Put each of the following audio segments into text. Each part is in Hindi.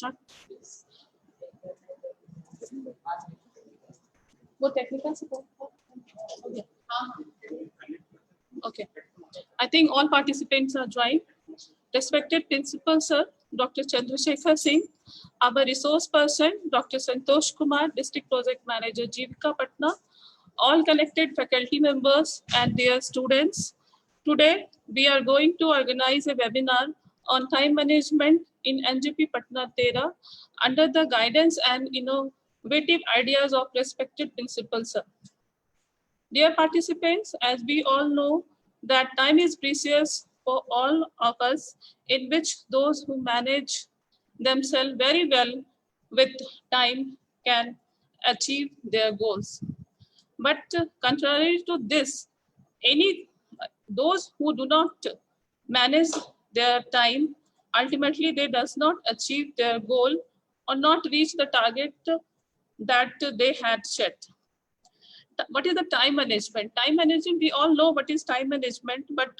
Not वो technical support. Okay. Okay. I think all participants are joined. Respected Principal Sir, Dr. Chandrasekhar Singh, our resource person, Dr. Santosh Kumar, District Project Manager, Jeevika Patna, all connected faculty members and their students. Today, we are going to organize a webinar on time management in NGP Patna Tera under the guidance and innovative ideas of respected Principal Sir. Dear participants, as we all know that time is precious for all of us, in which those who manage themselves very well with time can achieve their goals. But contrary to this, those who do not manage their time, ultimately they does not achieve their goal or not reach the target that they had set. What is the time management? Time management, we all know what is time management, but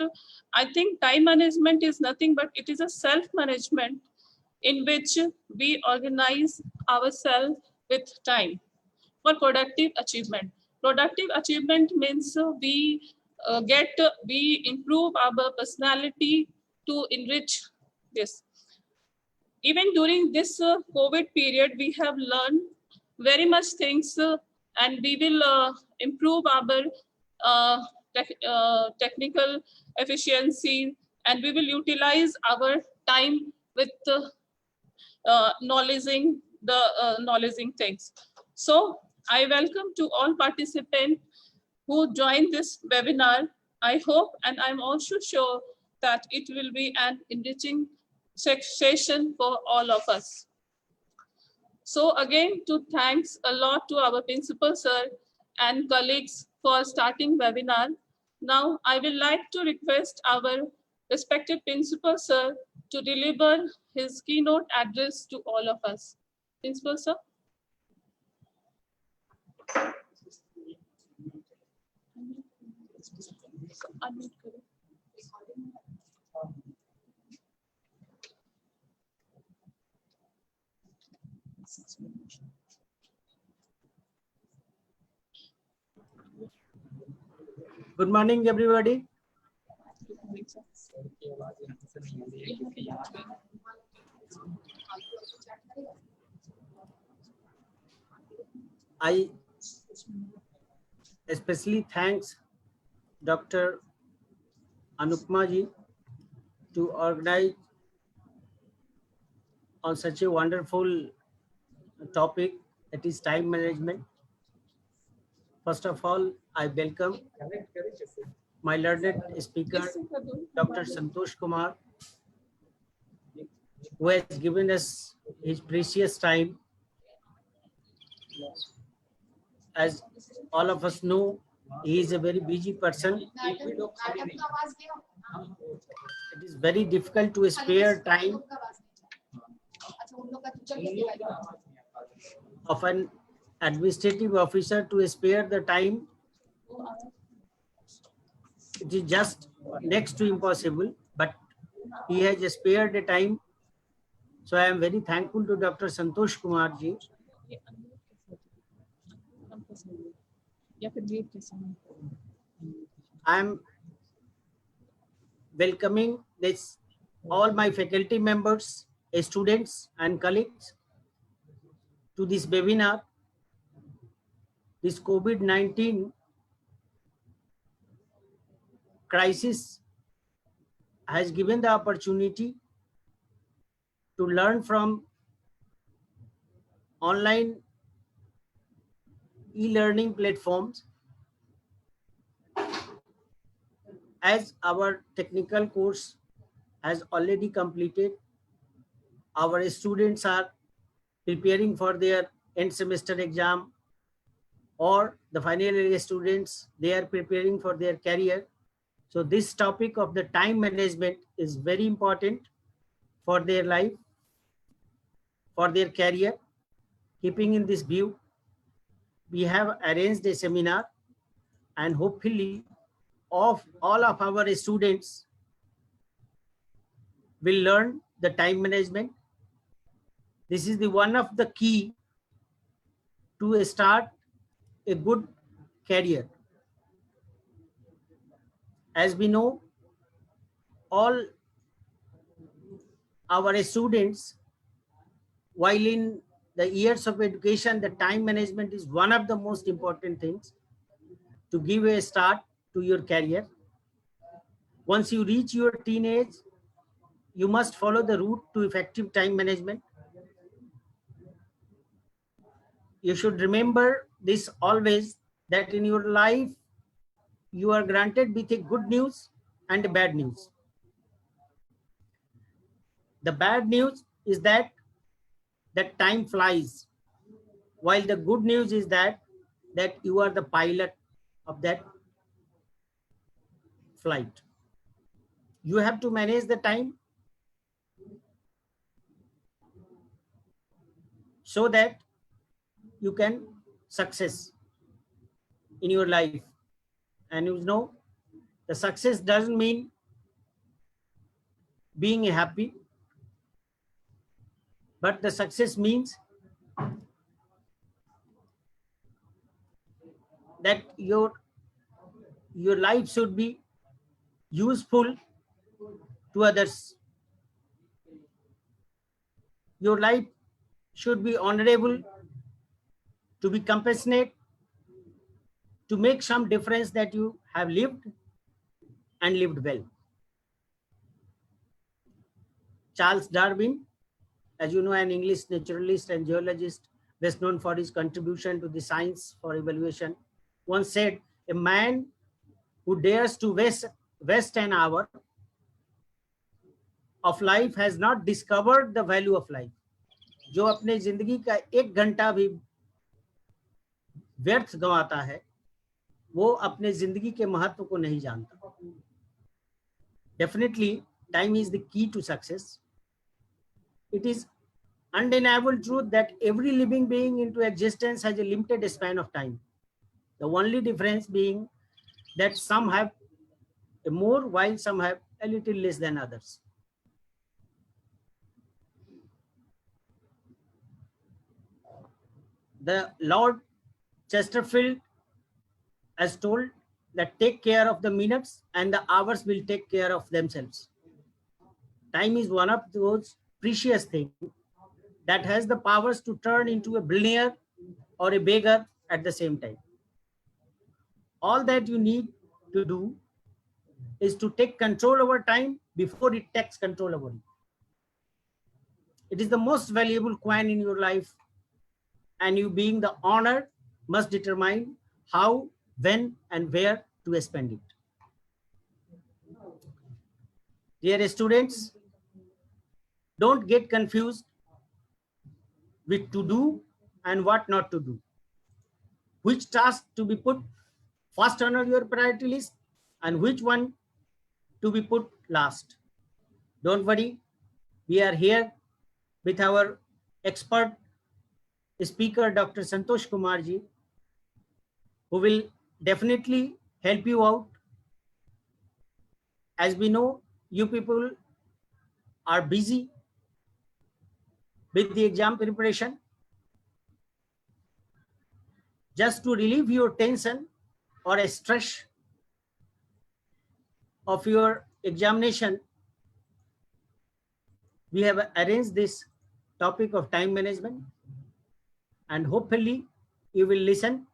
I think time management is nothing but it is a self-management in which we organize ourselves with time for productive achievement. Productive achievement means we improve our personality to enrich this. Even during this COVID period, we have learned very much things and we will improve our technical efficiency and we will utilize our time with knowledging things. So I welcome to all participants who joined this webinar. I hope and I'm also sure that it will be an enriching session for all of us. So again, thanks a lot to our principal sir and colleagues for starting webinar. Now I will like to request our respected principal sir to deliver his keynote address to all of us. Principal sir. Good morning, everybody. I especially thanks Dr. Anupma ji to organize on such a wonderful topic, that is time management. First of all, I welcome my learned speaker, Dr. Santosh Kumar, who has given us his precious time. As all of us know, he is a very busy person. It is very difficult to spare time of an administrative officer to spare the time. It is just next to impossible, but he has spared the time. So I am very thankful to Dr. Santosh Kumar ji. I am welcoming all my faculty members, students and colleagues to this webinar. This COVID-19 crisis has given the opportunity to learn from online e-learning platforms. As our technical course has already completed, our students are preparing for their end semester exam, or the final year students, they are preparing for their career. So this topic of the time management is very important for their life, for their career. Keeping in this view, we have arranged a seminar, and hopefully all of our students will learn the time management. This is the one of the key to start a good career. As we know, all our students, while in the years of education, the time management is one of the most important things to give a start to your career. Once you reach your teenage, you must follow the route to effective time management. You should remember this always, that in your life, you are granted with a good news and a bad news. The bad news is that time flies, while the good news is that you are the pilot of that flight. You have to manage the time so that you can success in your life. And you know, the success doesn't mean being happy, but the success means that your life should be useful to others. Your life should be honorable, to be compassionate, to make some difference that you have lived and lived well. Charles Darwin, as you know, an English naturalist and geologist, best known for his contribution to the science for evaluation, once said, a man who dares to waste an hour of life has not discovered the value of life. जो अपने जिंदगी का 1 घंटा भी व्यर्थ गंवाता है, वो अपने जिंदगी के महत्व को नहीं जानता. Definitely, time is the key to success. It is undeniable truth that every living being into existence has a limited span of time. The only difference being that some have more while some have a little less than others. The Lord Chesterfield has told that take care of the minutes and the hours will take care of themselves. Time is one of those precious things that has the powers to turn into a billionaire or a beggar at the same time. All that you need to do is to take control over time before it takes control over you. It is the most valuable coin in your life, and you being the owner must determine how, when, and where to spend it. Dear students, don't get confused with to do and what not to do. Which task to be put first on your priority list and which one to be put last. Don't worry, we are here with our expert speaker, Dr. Santosh Kumar ji, who will definitely help you out. As we know, you people are busy with the exam preparation. Just to relieve your tension or a stress of your examination, we have arranged this topic of time management, and hopefully you will listen,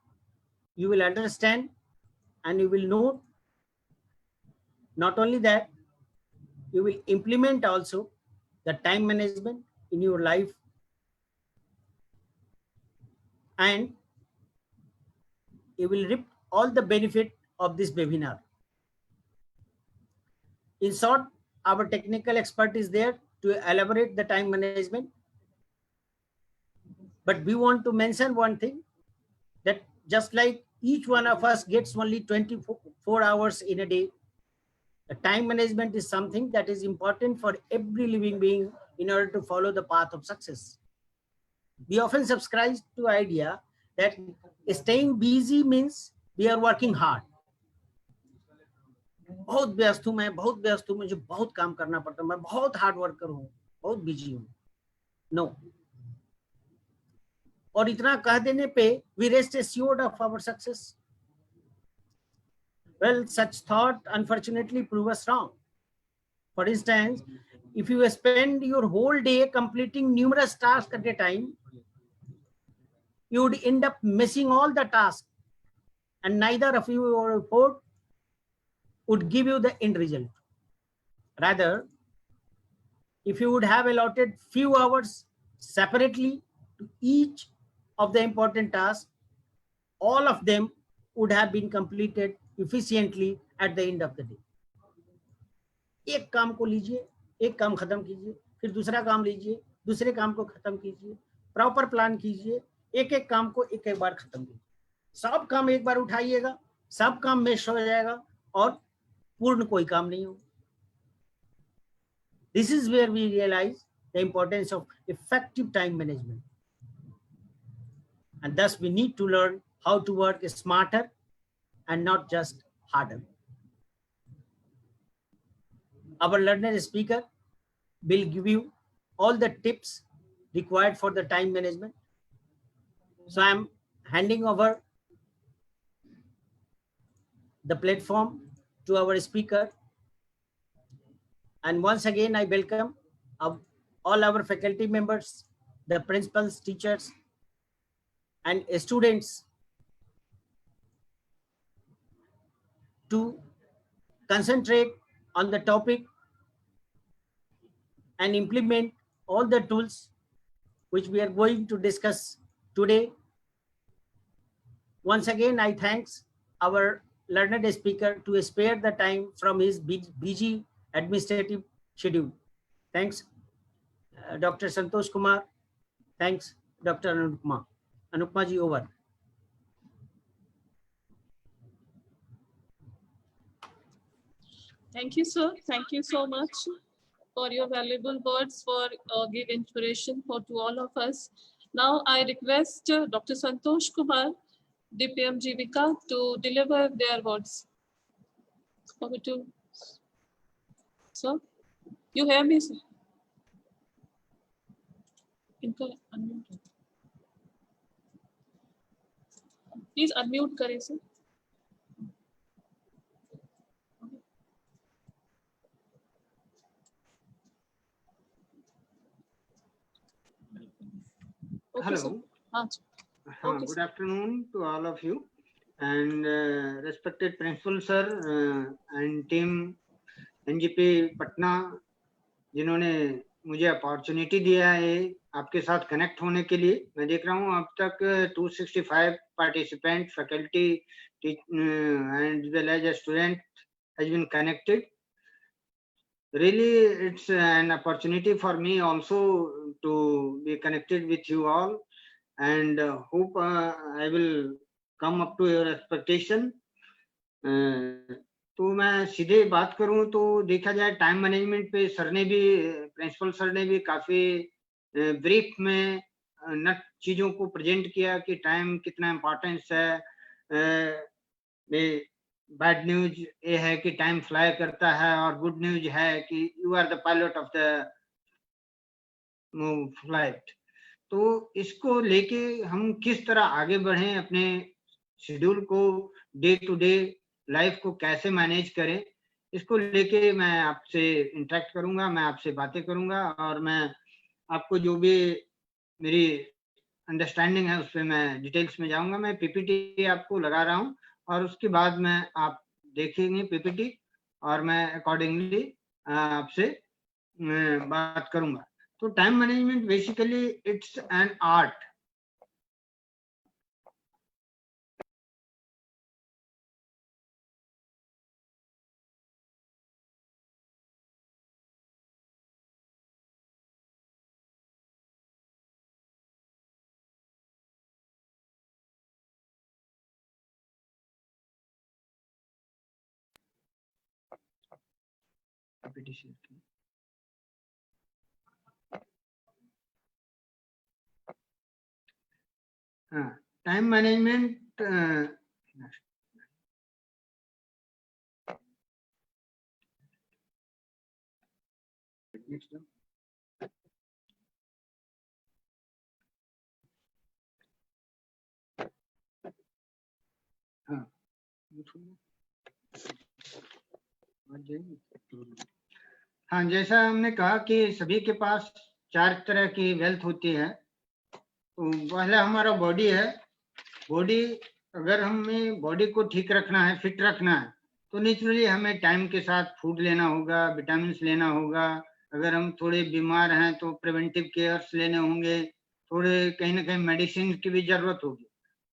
you will understand, and you will know. Not only that, you will implement also the time management in your life, and you will reap all the benefit of this webinar. In short, our technical expert is there to elaborate the time management. But we want to mention one thing, that just like each one of us gets only 24 hours in a day, the time management is something that is important for every living being in order to follow the path of success. We often subscribe to idea that staying busy means we are working hard. बहुत व्यस्त हूं मैं, बहुत व्यस्त हूं, मुझे बहुत काम करना पड़ता है, मैं बहुत हार्ड वर्कर हूं, बहुत बिजी हूं. No, और इतना कह देने पे we rest assured of our success. Well, such thought unfortunately prove us wrong. For instance, if you spend your whole day completing numerous tasks at a time, you would end up missing all the tasks, and neither of your report would give you the end result. Rather, if you would have allotted few hours separately to each of the important tasks, all of them would have been completed efficiently at the end of the day. एक काम को लीजिए, एक काम खत्म कीजिए, फिर दूसरा काम लीजिए, दूसरे काम को खत्म कीजिए, प्रॉपर प्लान कीजिए, एक एक काम को एक एक बार खत्म कीजिए, सब काम एक बार उठाइएगा, सब काम मिस हो जाएगा और पूर्ण कोई काम नहीं होगा. This is where we realize the importance of effective time management. And thus we need to learn how to work smarter and not just harder. Our learner speaker will give you all the tips required for the time management. So I'm handing over the platform to our speaker. And once again, I welcome all our faculty members, the principals, teachers, and students to concentrate on the topic and implement all the tools which we are going to discuss today. Once again, I thanks our learned speaker to spare the time from his busy administrative schedule. Thanks, Dr. Santosh Kumar. Thanks, Dr. Anupma. Anupma ji, over. Thank you, sir. Thank you so much for your valuable words for give inspiration to all of us. Now I request Dr. Santosh Kumar, DPM Jivika, to deliver their words. Over to sir. You hear me, sir? Unmute. Please unmute करें sir. Okay, Hello. sir. Okay, Good sir. afternoon to all of you and respected principal sir and team NGP Patna जिन्होंने मुझे अपॉर्चुनिटी दिया है आपके साथ कनेक्ट होने के लिए. मैं देख रहा हूँ अब तक 265 participant faculty and as well as a student has been connected. Really, it's an opportunity for me also to be connected with you all and hope I will come up to your expectation. तो मैं सीधे बात करूं तो देखा जाए टाइम मैनेजमेंट पे सर ने भी प्रिंसिपल सर ने भी काफी ब्रीफ में नट चीजों को प्रेजेंट किया कि टाइम कितना इम्पोर्टेंस है. बैड न्यूज ये है कि टाइम फ्लाई करता है और गुड न्यूज है कि you are the pilot of the flight. तो इसको लेके हम किस तरह आगे बढ़ें, अपने शेड्यूल को डे टू डे लाइफ को कैसे मैनेज करें, इसको लेके मैं आपसे इंटरेक्ट करूंगा, मैं आपसे बातें करूंगा और मैं आपको जो भी मेरी अंडरस्टैंडिंग है उस पर मैं डिटेल्स में जाऊंगा. मैं पीपीटी आपको लगा रहा हूं और उसके बाद में आप देखेंगे पीपीटी और मैं अकॉर्डिंगली आपसे बात करूंगा. तो time management basically it's an art. Time management हाँ, जैसा हमने कहा कि सभी के पास 4 तरह की वेल्थ होती है। तो पहला हमारा बॉडी है। बॉडी, अगर हमें बॉडी को ठीक रखना है, फिट रखना है, तो नेचुरली हमें टाइम के साथ फूड लेना होगा, विटामिन लेना होगा। अगर हम थोड़े बीमार हैं तो प्रिवेंटिव केयर्स लेने होंगे, थोड़े कहीं ना कहीं मेडिसिन की भी जरूरत होगी।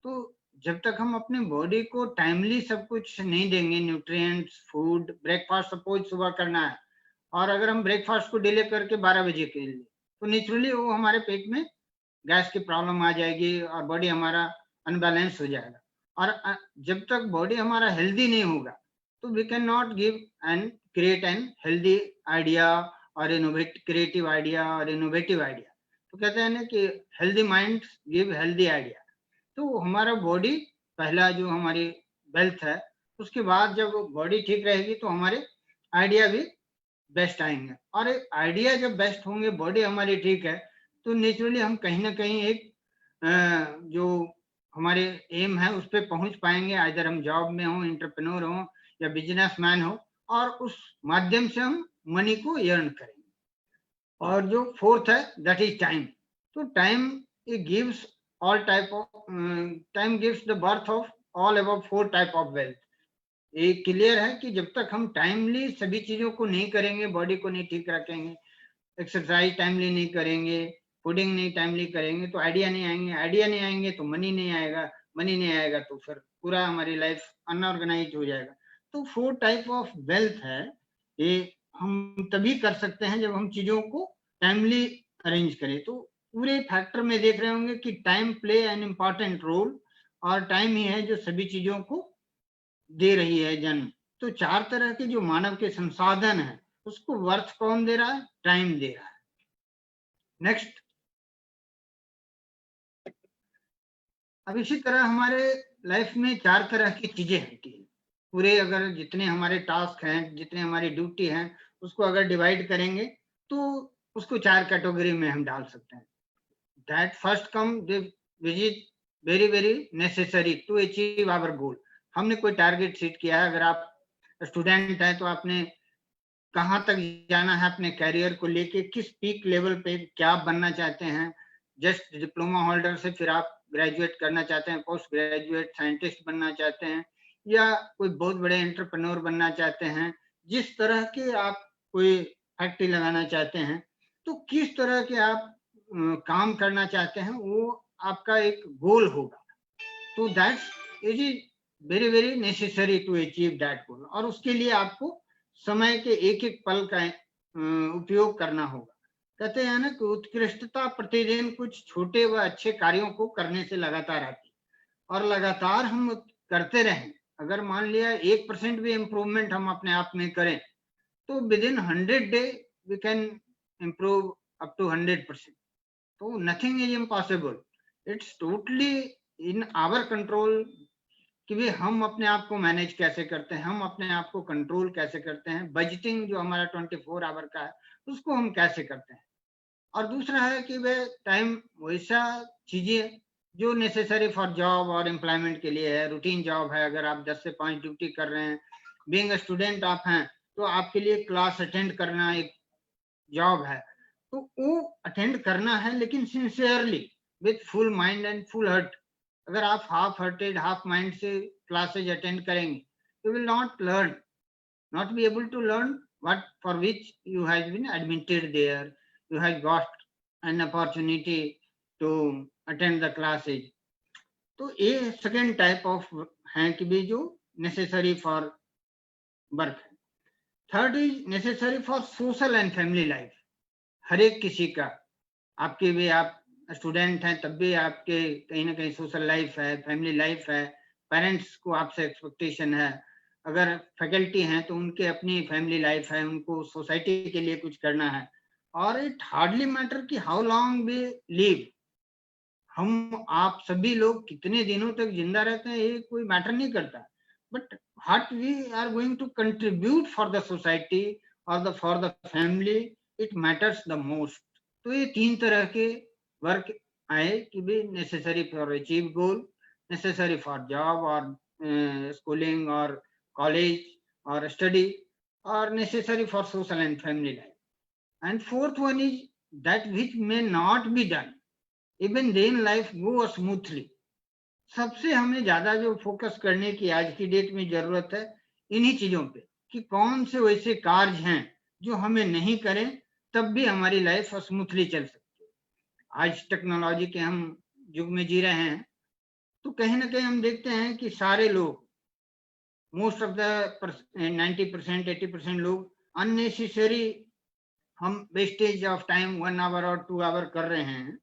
तो जब तक हम अपने बॉडी को टाइमली सब कुछ नहीं देंगे, न्यूट्रिएंट्स, फूड, ब्रेकफास्ट सपोज सुबह करना है, और अगर हम ब्रेकफास्ट को डिले करके 12 बजे के लिए, तो नेचुरली वो हमारे पेट में गैस की प्रॉब्लम आ जाएगी और बॉडी हमारा अनबैलेंस हो जाएगा। और जब तक बॉडी हमारा हेल्दी नहीं होगा, तो we can not give and create an healthy idea और क्रिएटिव आइडिया और इनोवेटिव आइडिया। तो कहते हैं ना कि healthy mind give healthy idea. तो हमारा बॉडी पहला जो हमारी वेल्थ है, उसके बाद जब बॉडी ठीक रहेगी तो हमारे आइडिया भी बेस्ट आएंगे। और आइडिया जब बेस्ट होंगे, बॉडी हमारी ठीक है, तो नेचुरली हम कहीं ना कहीं एक जो हमारे एम है उस पर पहुंच पाएंगे। आइदर हम जॉब में हो, एंटरप्रेन्योर हो या बिजनेसमैन हो, और उस माध्यम से हम मनी को अर्न करेंगे। और जो फोर्थ है, दैट इज टाइम। तो time it gives all type of time gives the birth of all above 4 type of wealth। ये क्लियर है कि जब तक हम टाइमली सभी चीजों को नहीं करेंगे, बॉडी को नहीं ठीक रखेंगे, एक्सरसाइज टाइमली नहीं करेंगे, फूडिंग नहीं टाइमली करेंगे, तो आइडिया नहीं आएंगे। आइडिया नहीं आएंगे तो मनी नहीं आएगा। मनी नहीं आएगा तो फिर पूरा हमारी लाइफ अनऑर्गेनाइज हो जाएगा। तो 4 टाइप ऑफ वेल्थ है, ये हम तभी कर सकते हैं जब हम चीजों को टाइमली अरेंज करें। तो पूरे फैक्टर में देख रहे होंगे कि time play an important role, और टाइम ही है जो सभी चीजों को दे रही है जन्म। तो 4 तरह के जो मानव के संसाधन है, उसको वर्थ कौन दे रहा है? टाइम दे रहा है। नेक्स्ट, अब इसी तरह हमारे लाइफ में 4 तरह की चीजें होती है। पूरे अगर जितने हमारे टास्क हैं, जितने हमारी ड्यूटी हैं, उसको अगर डिवाइड करेंगे तो उसको 4 कैटेगरी में हम डाल सकते हैं। That first come which is very very necessary to achieve our goal। हमने कोई टारगेट सेट किया है। अगर आप स्टूडेंट हैं तो आपने कहाँ तक जाना है अपने कैरियर को लेके, किस पीक लेवल पे क्या बनना चाहते हैं। जस्ट डिप्लोमा होल्डर से फिर आप ग्रेजुएट करना चाहते हैं, पोस्ट ग्रेजुएट साइंटिस्ट बनना चाहते हैं, या कोई बहुत बड़े एंटरप्रेन्योर बनना चाहते हैं। जिस तरह के आप कोई फैक्ट्री लगाना चाहते हैं, तो किस तरह के आप काम करना चाहते हैं, वो आपका एक गोल होगा। तो that's it is very very necessary to achieve that goal. और उसके लिए आपको समय के एक एक पल का उपयोग करना होगा। कहते हैं ना कि उत्कृष्टता प्रतिदिन कुछ छोटे व अच्छे कार्यों को करने से लगातार आती, और लगातार हम करते रहें। अगर मान लिया 1% भी इम्प्रूवमेंट हम अपने आप में करें, तो within 100 day we can improve up to 100%। तो nothing is impossible, it's totally in our control कि भी हम अपने आप को मैनेज कैसे करते हैं, हम अपने आप को कंट्रोल कैसे करते हैं। बजटिंग जो हमारा 24 आवर का है, उसको हम कैसे करते हैं। और दूसरा है कि वे टाइम वैसा चीजें जो नेसेसरी फॉर जॉब और एम्प्लॉयमेंट के लिए है, रूटीन जॉब है। अगर आप 10 से 5 ड्यूटी कर रहे हैं, बीइंग स्टूडेंट आप हैं, तो आपके लिए क्लास अटेंड करना एक जॉब है। तो वो अटेंड करना है, लेकिन sincerely with full mind and full heart. अगर आप हाफ हार्टेड, हाफ माइंड से क्लासेज अटेंड करेंगे, you will not learn, not be able to learn what for which you have been admitted there, you have got an opportunity to attend the classes। तो ये सेकेंड टाइप ऑफ है कि भी जो नेसेसरी फॉर वर्क है। Third is necessary for social and family life. हर एक किसी का, आपके भी आप स्टूडेंट हैं तब भी आपके कहीं ना कहीं सोशल लाइफ है, फैमिली लाइफ है, पेरेंट्स को आपसे एक्सपेक्टेशन है। अगर फैकल्टी हैं तो उनके अपनी फैमिली लाइफ है, उनको सोसाइटी के लिए कुछ करना है। और इट हार्डली मैटर कि हाउ लॉन्ग वी लिव, हम आप सभी लोग कितने दिनों तक जिंदा रहते हैं, ये कोई मैटर नहीं करता। But what we are going to contribute for the society और for the family, it matters the most. तो ये 3 तरह के वर्क आए कि भी necessary for achieve goal, necessary for job और schooling or college or study are necessary for social and family life. And fourth one is that which may not be done, even then life go smoothly. सबसे हमें ज्यादा जो फोकस करने की आज की डेट में जरूरत है इन्हीं चीजों पे, कि कौन से वैसे कार्य हैं जो हमें नहीं करें तब भी हमारी लाइफ स्मूथली चल सकती है। आज टेक्नोलॉजी के हम युग में जी रहे हैं, तो कहीं ना कहीं हम देखते हैं कि सारे लोग, मोस्ट ऑफ द 90% 80% लोग अननेसेसरी हम वेस्टेज ऑफ टाइम 1 आवर और 2 आवर कर रहे हैं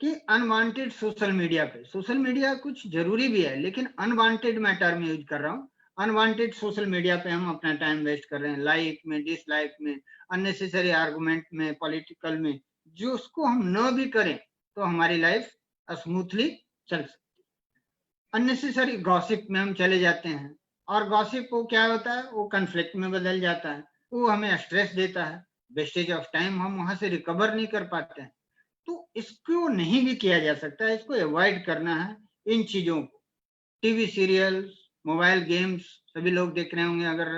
कि अनवांटेड सोशल मीडिया पे। सोशल मीडिया कुछ जरूरी भी है, लेकिन अनवांटेड मैं टर्म यूज कर रहा हूँ। अनवांटेड सोशल मीडिया पे हम अपना टाइम वेस्ट कर रहे हैं, लाइक में, डिसलाइक में, अननेसेसरी आर्गुमेंट में, पॉलिटिकल में। जो उसको हम न भी करें तो हमारी लाइफ स्मूथली चल सकती है। अननेसेसरी गॉसिप में हम चले जाते हैं, और गॉसिप को क्या होता है, वो कन्फ्लिक्ट में बदल जाता है, वो हमें स्ट्रेस देता है, वेस्टेज ऑफ टाइम, हम वहां से रिकवर नहीं कर पाते हैं। तो इसको नहीं भी किया जा सकता है, इसको अवॉइड करना है इन चीजों को। टीवी सीरियल्स, मोबाइल गेम्स सभी लोग देख रहे होंगे। अगर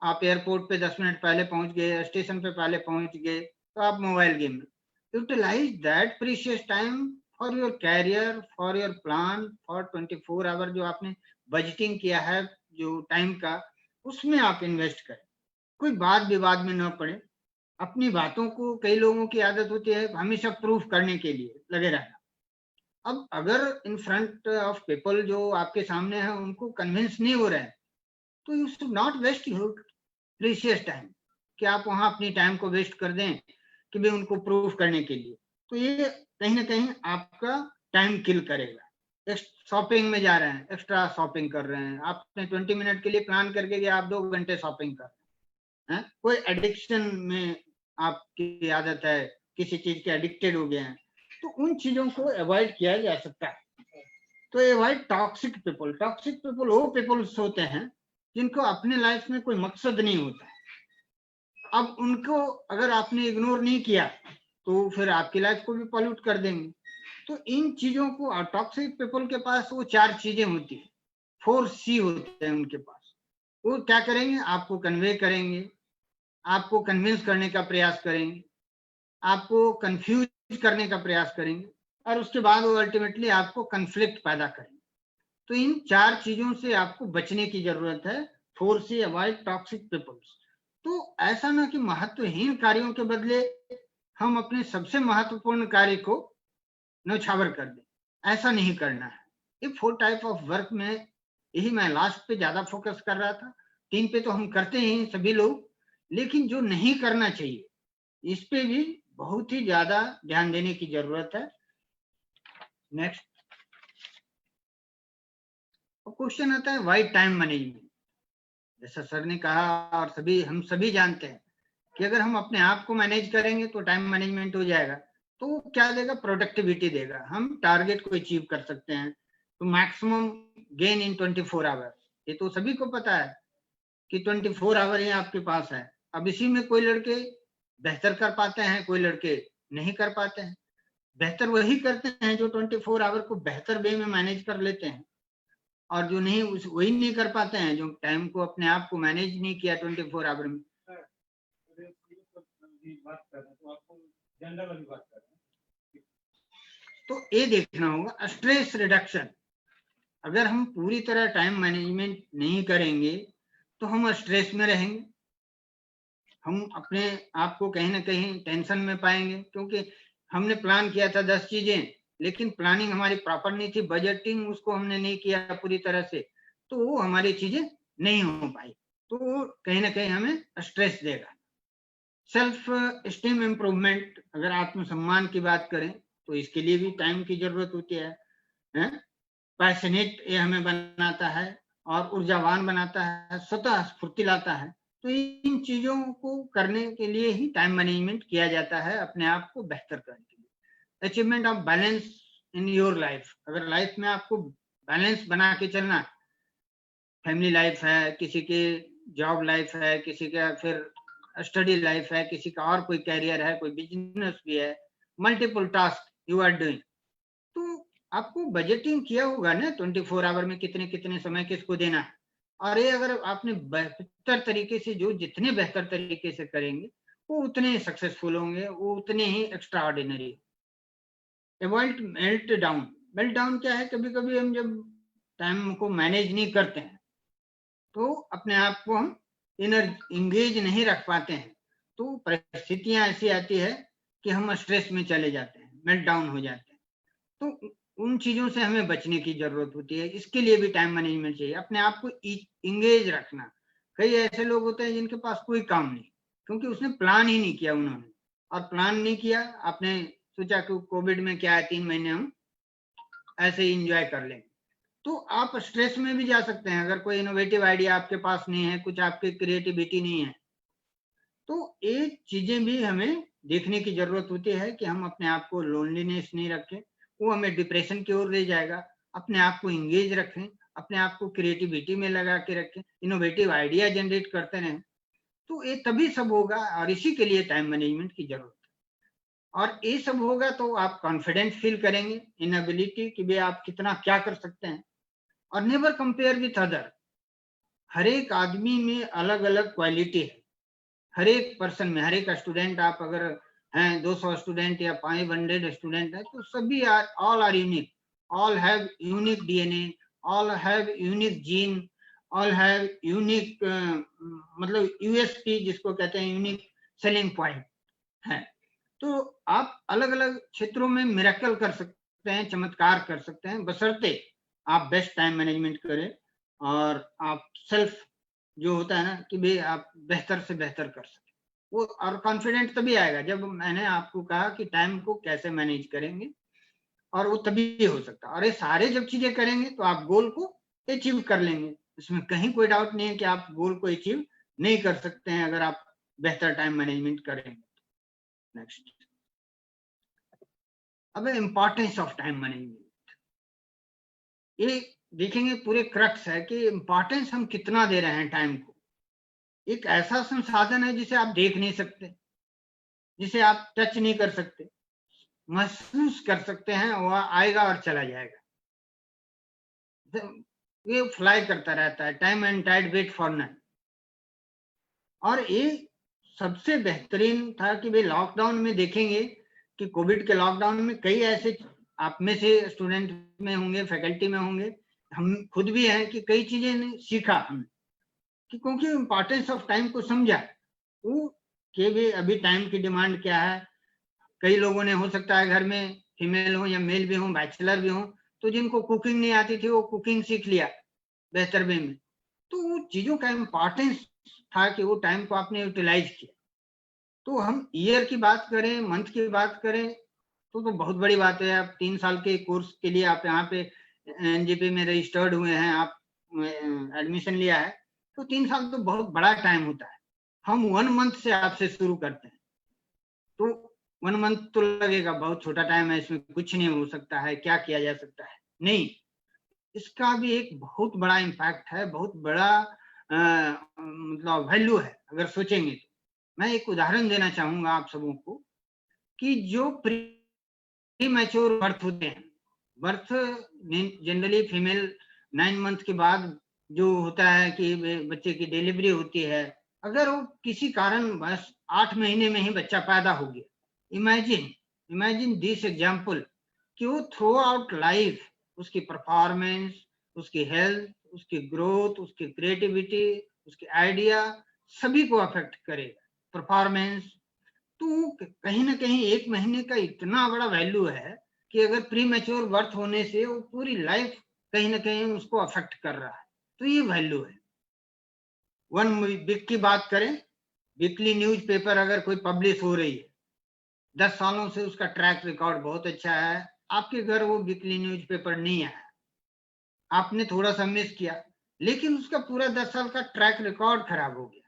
आप एयरपोर्ट पे 10 मिनट पहले पहुंच गए, स्टेशन पे पहले पहुंच गए, तो आप मोबाइल गेम में utilise that precious time for your career, for your plan, for 24 hour जो आपने बजटिंग किया है जो टाइम का, उसमें आप इन्वेस्ट करें। कोई वाद विवाद में न पड़े। अपनी बातों को, कई लोगों की आदत होती है हमेशा प्रूफ करने के लिए लगे रहना। अब अगर इन फ्रंट ऑफ पीपल जो आपके सामने है उनको कन्विंस नहीं हो रहे हैं, तो you should not waste your precious time, कि आप वहां अपनी टाइम को वेस्ट कर दें कि भाई उनको प्रूफ करने के लिए। तो ये कहीं ना कहीं आपका टाइम किल करेगा। शॉपिंग में जा रहे हैं, एक्स्ट्रा शॉपिंग कर रहे हैं, आपने 20 मिनट के लिए प्लान करके गया, आप 2 घंटे शॉपिंग कर रहे हैं। कोई एडिक्शन में आपकी आदत है, किसी चीज के एडिक्टेड हो गए हैं, तो उन चीजों को अवॉइड किया जा सकता है। तो avoid toxic people. Toxic people वो पीपल्स होते हैं जिनको अपने लाइफ में कोई मकसद नहीं होता है। अब उनको अगर आपने इग्नोर नहीं किया तो फिर आपकी लाइफ को भी पॉल्यूट कर देंगे। तो इन चीजों को, टॉक्सिक पीपल के पास वो 4 चीजें होती है, 4 C होते हैं उनके पास। वो क्या करेंगे, आपको कन्वे करेंगे, आपको कन्विंस करने का प्रयास करेंगे, आपको कंफ्यूज करने का प्रयास करेंगे, और उसके बाद वो अल्टीमेटली आपको कन्फ्लिक्ट पैदा करेंगे। तो इन 4 चीजों से आपको बचने की जरूरत है। 4 C, अवॉइड टॉक्सिक पीपल्स। तो ऐसा ना कि महत्वहीन कार्यों के बदले हम अपने सबसे महत्वपूर्ण कार्य को न्यौछावर कर दें, ऐसा नहीं करना है। ये 4 टाइप ऑफ वर्क में यही मैं लास्ट पे ज्यादा फोकस कर रहा था। 3 पे तो हम करते ही सभी लोग, लेकिन जो नहीं करना चाहिए इस पे भी बहुत ही ज्यादा ध्यान देने की जरूरत है। नेक्स्ट क्वेश्चन आता है व्हाई टाइम मैनेजमेंट। जैसा सर ने कहा और हम सभी जानते हैं कि अगर हम अपने आप को मैनेज करेंगे तो टाइम मैनेजमेंट हो जाएगा। तो वो क्या देगा, प्रोडक्टिविटी देगा, हम टारगेट को अचीव कर सकते हैं। तो मैक्सिमम गेन इन 24 आवर, ये तो सभी को पता है कि 24 आवर ही आपके पास है। अब इसी में कोई लड़के बेहतर कर पाते हैं, कोई लड़के नहीं कर पाते हैं। बेहतर वही करते हैं जो 24 आवर को बेहतर वे में मैनेज कर लेते हैं, और जो नहीं वही नहीं कर पाते हैं जो टाइम को अपने आप को मैनेज नहीं किया 24 आवर में। तो ये देखना होगा स्ट्रेस रिडक्शन। अगर हम पूरी तरह टाइम मैनेजमेंट नहीं करेंगे तो हम स्ट्रेस में रहेंगे, हम अपने आप को कहीं ना कहीं टेंशन में पाएंगे, क्योंकि हमने प्लान किया था 10 चीजें, लेकिन प्लानिंग हमारी प्रॉपर नहीं थी, बजटिंग उसको हमने नहीं किया पूरी तरह से, तो वो हमारी चीजें नहीं हो पाई, तो वो कहीं ना कहीं हमें स्ट्रेस देगा। सेल्फ स्टीम इम्प्रूवमेंट, अगर आत्मसम्मान की बात करें तो इसके लिए भी टाइम की जरूरत होती है। पैशनेट ये हमें बनाता है और ऊर्जावान बनाता है, स्वतः स्फूर्ति लाता है। तो इन चीजों को करने के लिए ही टाइम मैनेजमेंट किया जाता है, अपने आप को बेहतर करने के लिए। Achievement of balance in your life, अगर लाइफ में आपको बैलेंस बना के चलना, फैमिली लाइफ है, किसी की जॉब लाइफ है, किसी का फिर स्टडी लाइफ है, किसी का और कोई कैरियर है, कोई बिजनेस भी है, multiple task you are doing, तो आपको बजटिंग किया होगा ना 24 आवर में कितने कितने समय किसको देना है, और ये अगर आपने बेहतर तरीके से, जो जितने बेहतर तरीके से करेंगे वो उतने सक्सेसफुल होंगे, वो उतने ही extraordinary. Avoid meltdown. Meltdown क्या है, कभी कभी हम जब टाइम को मैनेज नहीं करते हैं तो अपने आप को हम इंगेज नहीं रख पाते हैं, तो परिस्थितियां ऐसी आती है कि हम स्ट्रेस में चले जाते हैं, मेल्ट डाउन हो जाते हैं। तो उन चीजों से हमें बचने की जरूरत होती है। इसके लिए भी टाइम मैनेजमेंट चाहिए, अपने आप को इंगेज रखना। कई ऐसे लोग होते हैं जिनके पास कोई काम नहीं, क्योंकि उसने प्लान ही नहीं किया उन्होंने, और प्लान नहीं किया, आपने सोचा कि कोविड में क्या है 3 महीने हम ऐसे ही इंजॉय कर लेंगे, तो आप स्ट्रेस में भी जा सकते हैं। अगर कोई इनोवेटिव आइडिया आपके पास नहीं है, कुछ आपकी क्रिएटिविटी नहीं है, तो ये चीजें भी हमें देखने की जरूरत होती है कि हम अपने आप को लोनलीनेस नहीं रखें, वो हमें डिप्रेशन की ओर ले जाएगा। अपने आप को इंगेज रखें, अपने आप को क्रिएटिविटी में लगा के रखें, इनोवेटिव आइडिया जनरेट करते रहें, तो ये तभी सब होगा। और इसी के लिए टाइम मैनेजमेंट की जरूरत है। और ये सब होगा तो आप कॉन्फिडेंट फील करेंगे इन एबिलिटी कि भाई आप कितना क्या कर सकते हैं। और नेवर कंपेयर विथ अदर। हर एक आदमी में अलग अलग क्वालिटी है, हर एक पर्सन में, हर एक स्टूडेंट, आप अगर हैं 200 स्टूडेंट या 500 स्टूडेंट है, तो सभी all are unique, all have unique DNA, all have unique gene, all have unique मतलब यूएसपी जिसको कहते हैं, यूनिक सेलिंग पॉइंट है। तो आप अलग अलग क्षेत्रों में मिरेकल कर सकते हैं, चमत्कार कर सकते हैं, बशर्ते आप बेस्ट टाइम मैनेजमेंट करें और आप सेल्फ जो होता है ना कि भाई आप बेहतर से बेहतर कर सके वो। और कॉन्फिडेंट तभी आएगा जब मैंने आपको कहा कि टाइम को कैसे मैनेज करेंगे, और वो तभी हो सकता है। और ये सारे जब चीजें करेंगे तो आप गोल को अचीव कर लेंगे, इसमें कहीं कोई डाउट नहीं है कि आप गोल को अचीव नहीं कर सकते हैं अगर आप बेहतर टाइम मैनेजमेंट करेंगे। नेक्स्ट, अब इंपॉर्टेंस ऑफ टाइम मैनेजमेंट, ये देखेंगे पूरे क्रक्स है कि इंपॉर्टेंस हम कितना दे रहे हैं टाइम को। एक ऐसा संसाधन है जिसे आप देख नहीं सकते, जिसे आप टच नहीं कर सकते, महसूस कर सकते हैं, वह आएगा और चला जाएगा, ये फ्लाई करता रहता है, time and tide wait for none. और ये सबसे बेहतरीन था कि भाई लॉकडाउन में देखेंगे कि कोविड के लॉकडाउन में कई ऐसे, आप में से स्टूडेंट में होंगे, फैकल्टी में होंगे, हम खुद भी हैं कि कई चीजें सीखा हमने, कि क्योंकि इम्पोर्टेंस ऑफ टाइम को समझा वो कि भी अभी टाइम की डिमांड क्या है। कई लोगों ने, हो सकता है घर में फीमेल हो या मेल भी हो, बैचलर भी हो, तो जिनको कुकिंग नहीं आती थी वो कुकिंग सीख लिया बेहतर वे में। तो वो चीजों का इम्पोर्टेंस था कि वो टाइम को आपने यूटिलाइज किया। तो हम ईयर की बात करें, मंथ की बात करें, तो बहुत बड़ी बात है। आप 3 साल के कोर्स के लिए आप यहाँ पे एनजीपी में रजिस्टर्ड हुए हैं, आप एडमिशन लिया है, तो 3 साल तो बहुत बड़ा टाइम होता है। हम 1 मंथ से आपसे शुरू करते हैं, तो 1 मंथ तो लगेगा, बहुत छोटा टाइम है, इसमें कुछ नहीं हो सकता है, क्या किया जा सकता है, नहीं, इसका भी एक बहुत बड़ा इम्पैक्ट है, बहुत बड़ा मतलब वैल्यू है अगर सोचेंगे तो। मैं एक उदाहरण देना चाहूंगा आप सबों को कि जो प्री मैच्योर बर्थ होते हैं, बर्थ जनरली फीमेल 9 मंथ के बाद जो होता है कि बच्चे की डिलीवरी होती है, अगर वो किसी कारण बस 8 महीने में ही बच्चा पैदा हो गया, इमेजिन दिस एग्जाम्पल कि वो थ्रू आउट लाइफ उसकी परफॉर्मेंस, उसकी हेल्थ, उसकी ग्रोथ, उसकी क्रिएटिविटी, उसके आइडिया सभी को अफेक्ट करेगा, परफॉर्मेंस। तो कहीं ना कहीं 1 महीने का इतना बड़ा वैल्यू है कि अगर प्री मैच्योर बर्थ होने से वो पूरी लाइफ कहीं ना कहीं उसको अफेक्ट कर रहा है, तो ये वैल्यू है। 1 वीक की बात करें, वीकली न्यूज़पेपर अगर कोई पब्लिश हो रही है, 10 सालों से उसका ट्रैक रिकॉर्ड बहुत अच्छा है, आपके घर वो वीकली न्यूज़पेपर नहीं आया, आपने थोड़ा सा मिस किया, लेकिन उसका पूरा 10 साल का ट्रैक रिकॉर्ड खराब हो गया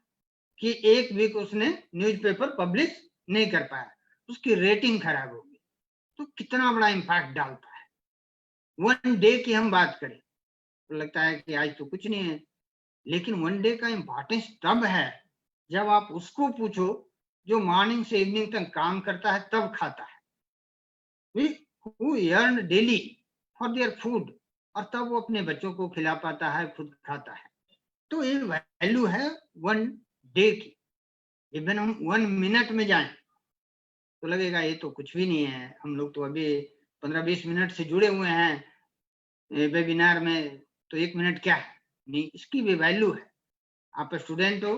कि 1 वीक उसने न्यूज़पेपर पब्लिश नहीं कर पाया, उसकी रेटिंग खराब हो गई। तो कितना बड़ा इम्पैक्ट डालता है। 1 डे की हम बात करें तो लगता है कि आज तो कुछ नहीं है, लेकिन 1 डे का इम्पोर्टेंस तब है जब आप उसको पूछो जो मॉर्निंग से इवनिंग तक काम करता है तब खाता है। We who earn daily for their food, और तब वो अपने बच्चों को खिला पाता है, खुद खाता है। तो ये वैल्यू है 1 डे की। इवन हम 1 मिनट में जाएं तो लगेगा ये तो कुछ भी नहीं है, हम लोग तो अभी 15-20 मिनट से जुड़े हुए हैं वेबिनार में, तो 1 मिनट क्या है। नहीं, इसकी भी वैल्यू है। आप स्टूडेंट हो,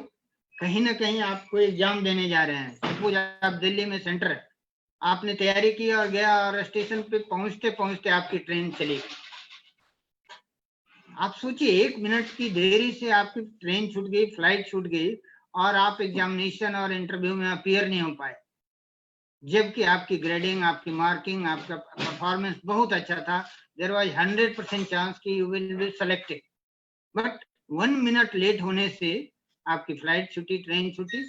कहीं ना कहीं आपको एग्जाम देने जा रहे हैं, सपोज आप दिल्ली में सेंटर है, आपने तैयारी की और गया और स्टेशन पे पहुंचते पहुंचते आपकी ट्रेन चली गई। आप सोचिए 1 मिनट की देरी से आपकी ट्रेन छूट गई, फ्लाइट छूट गई, और आप एग्जामिनेशन और इंटरव्यू में अपीयर नहीं हो पाए, जबकि आपकी ग्रेडिंग, आपकी मार्किंग, आपका परफॉर्मेंस बहुत अच्छा था। देयर वाज 100% चांस कि you will be selected, but 1 minute late होने से आपकी फ्लाइट छूटी, ट्रेन छूटी,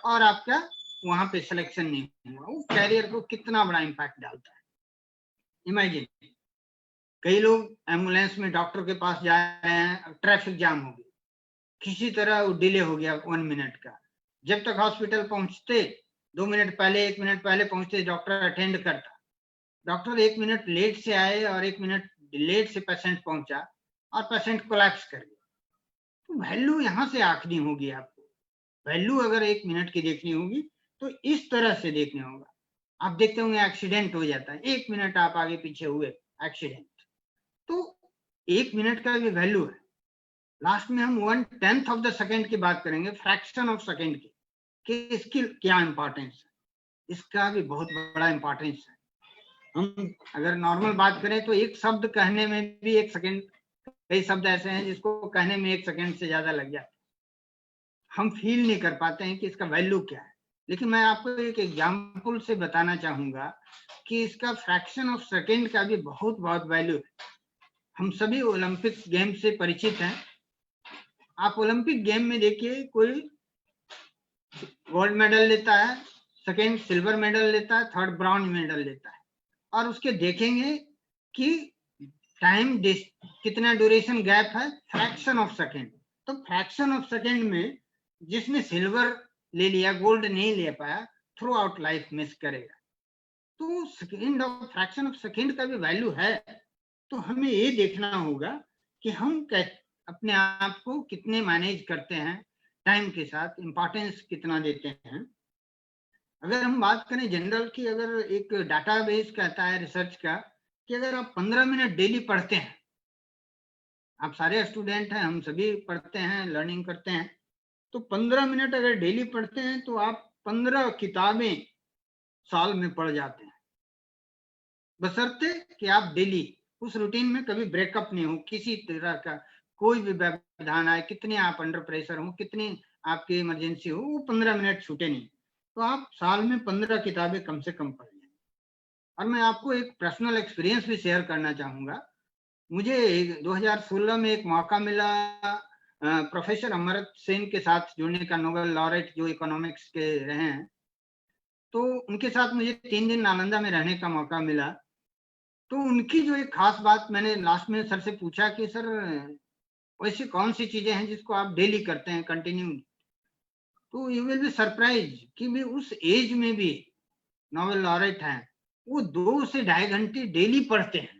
और आपका वहां पे सिलेक्शन नहीं हुआ। वो कैरियर को कितना बड़ा इम्पैक्ट डालता है। इमेजिन, कई लोग एम्बुलेंस में डॉक्टर के पास जा रहे हैं, ट्रैफिक जाम हो गया, किसी तरह वो डिले हो गया 1 मिनट का। जब तक हॉस्पिटल पहुंचते 2 मिनट पहले, 1 मिनट पहले पहुंचते, डॉक्टर अटेंड करता। डॉक्टर 1 मिनट लेट से आए और 1 मिनट लेट से पेशेंट पहुंचा और पेशेंट कोलैप्स कर गया। तो वैल्यू यहाँ से आंकनी होगी आपको। वैल्यू अगर 1 मिनट की देखनी होगी तो इस तरह से देखना होगा। आप देखते होंगे एक्सीडेंट हो जाता है, 1 मिनट आप आगे पीछे हुए, एक्सीडेंट। तो 1 मिनट का भी वैल्यू है। लास्ट में हम 1/10 ऑफ द सेकेंड की बात करेंगे, फ्रैक्शन ऑफ सेकेंड की, कि इसकी क्या इंपॉर्टेंस है। इसका भी बहुत बड़ा इंपॉर्टेंस है। हम अगर नॉर्मल बात करें तो एक शब्द कहने में भी 1 सेकेंड, कई शब्द ऐसे हैं जिसको कहने में 1 सेकेंड से ज्यादा लग जाता है। हम फील नहीं कर पाते हैं कि इसका वैल्यू क्या है। लेकिन मैं आपको एक एग्जाम्पल से बताना चाहूंगा कि इसका फ्रैक्शन ऑफ सेकेंड का भी बहुत बहुत वैल्यू है। हम सभी ओलंपिक गेम से परिचित हैं। आप ओलंपिक गेम में देखिए, कोई गोल्ड मेडल लेता है, सेकेंड सिल्वर मेडल लेता है, थर्ड ब्रॉन्ज मेडल लेता है, और उसके देखेंगे कि टाइम कितना ड्यूरेशन गैप है, फ्रैक्शन ऑफ सेकेंड। तो फ्रैक्शन ऑफ सेकेंड में जिसने सिल्वर ले लिया, गोल्ड नहीं ले पाया, थ्रू आउट लाइफ मिस करेगा। तो second of fraction of second का भी वैल्यू है। तो हमें ये देखना होगा कि हम अपने आप को कितने मैनेज करते हैं, टाइम के साथ इंपॉर्टेंस कितना देते हैं। अगर हम बात करें जनरल की, अगर एक डाटाबेस कहता है रिसर्च का कि अगर आप 15 मिनट डेली पढ़ते हैं, आप सारे स्टूडेंट हैं, हम सभी पढ़ते हैं, लर्निंग करते हैं, तो 15 मिनट अगर डेली पढ़ते हैं तो आप 15 किताबें साल में पढ़ जाते हैं, बशर्ते कि आप डेली उस रूटीन में कभी ब्रेकअप नहीं हो, किसी तरह का कोई भी व्यवधान आए, कितने आप अंडर प्रेशर हो, कितनी आपकी इमरजेंसी हो, वो 15 मिनट छूटे नहीं। तो आप साल में 15 किताबें कम से कम पढ़ लें। और मैं आपको एक पर्सनल एक्सपीरियंस भी शेयर करना चाहूंगा। मुझे 2016 में एक मौका मिला प्रोफेसर अमर्त्य सेन के साथ जुड़ने का, नोबेल लॉरेट जो इकोनॉमिक्स के रहे हैं। तो उनके साथ मुझे 3 दिन नालंदा में रहने का मौका मिला। तो उनकी जो एक खास बात, मैंने लास्ट में सर से पूछा कि सर वैसी कौन सी चीजें हैं जिसको आप डेली करते हैं कंटिन्यू। तो यू विल बी सरप्राइज कि भी उस एज में भी नोबेल लॉरेट हैं, वो 2 से 2.5 घंटे डेली पढ़ते हैं।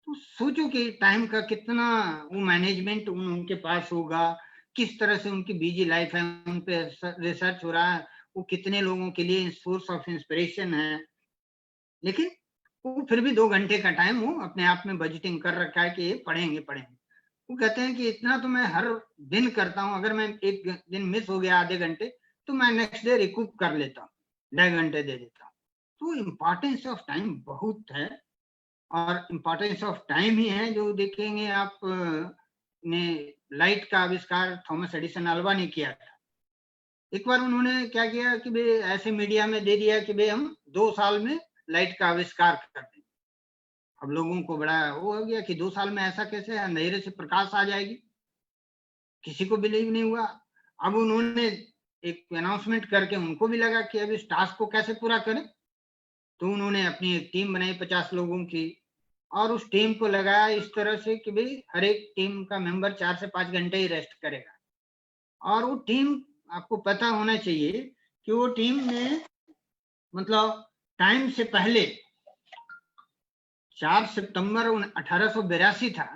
तो सोचो कि टाइम का कितना वो मैनेजमेंट उनके पास होगा, किस तरह से उनकी बिजी लाइफ है, उन पे रिसर्च हो रहा है, वो कितने लोगों के लिए सोर्स ऑफ इंस्पिरेशन है। लेकिन वो फिर भी 2 घंटे का टाइम वो अपने आप में बजटिंग कर रखा है कि ये पढ़ेंगे। वो कहते हैं कि इतना तो मैं हर दिन करता हूँ, अगर मैं एक दिन मिस हो गया आधे घंटे तो मैं नेक्स्ट डे रिकूप कर लेता हूँ, 2.5 घंटे दे देता हूँ। तो इम्पोर्टेंस ऑफ टाइम बहुत है, और इम्पोर्टेंस ऑफ टाइम ही है जो देखेंगे आप ने लाइट का आविष्कार थॉमस एडिसन अल्वा ने किया था। एक बार उन्होंने क्या किया कि भाई ऐसे मीडिया में दे दिया कि भाई हम 2 साल में लाइट का आविष्कार कर देंगे। अब लोगों को बड़ा वो हो गया कि 2 साल में ऐसा कैसे, अंधेरे से प्रकाश आ जाएगी, किसी को बिलीव नहीं हुआ। अब उन्होंने एक अनाउंसमेंट करके उनको भी लगा कि अब इस टास्क को कैसे पूरा करें। तो उन्होंने अपनी एक टीम बनाई 50 लोगों की, और उस टीम को लगाया इस तरह से कि भाई हर एक टीम का मेंबर 4 से 5 घंटे ही रेस्ट करेगा। और वो टीम, आपको पता होना चाहिए कि वो टीम ने मतलब टाइम से पहले 4 सितंबर 1882 था,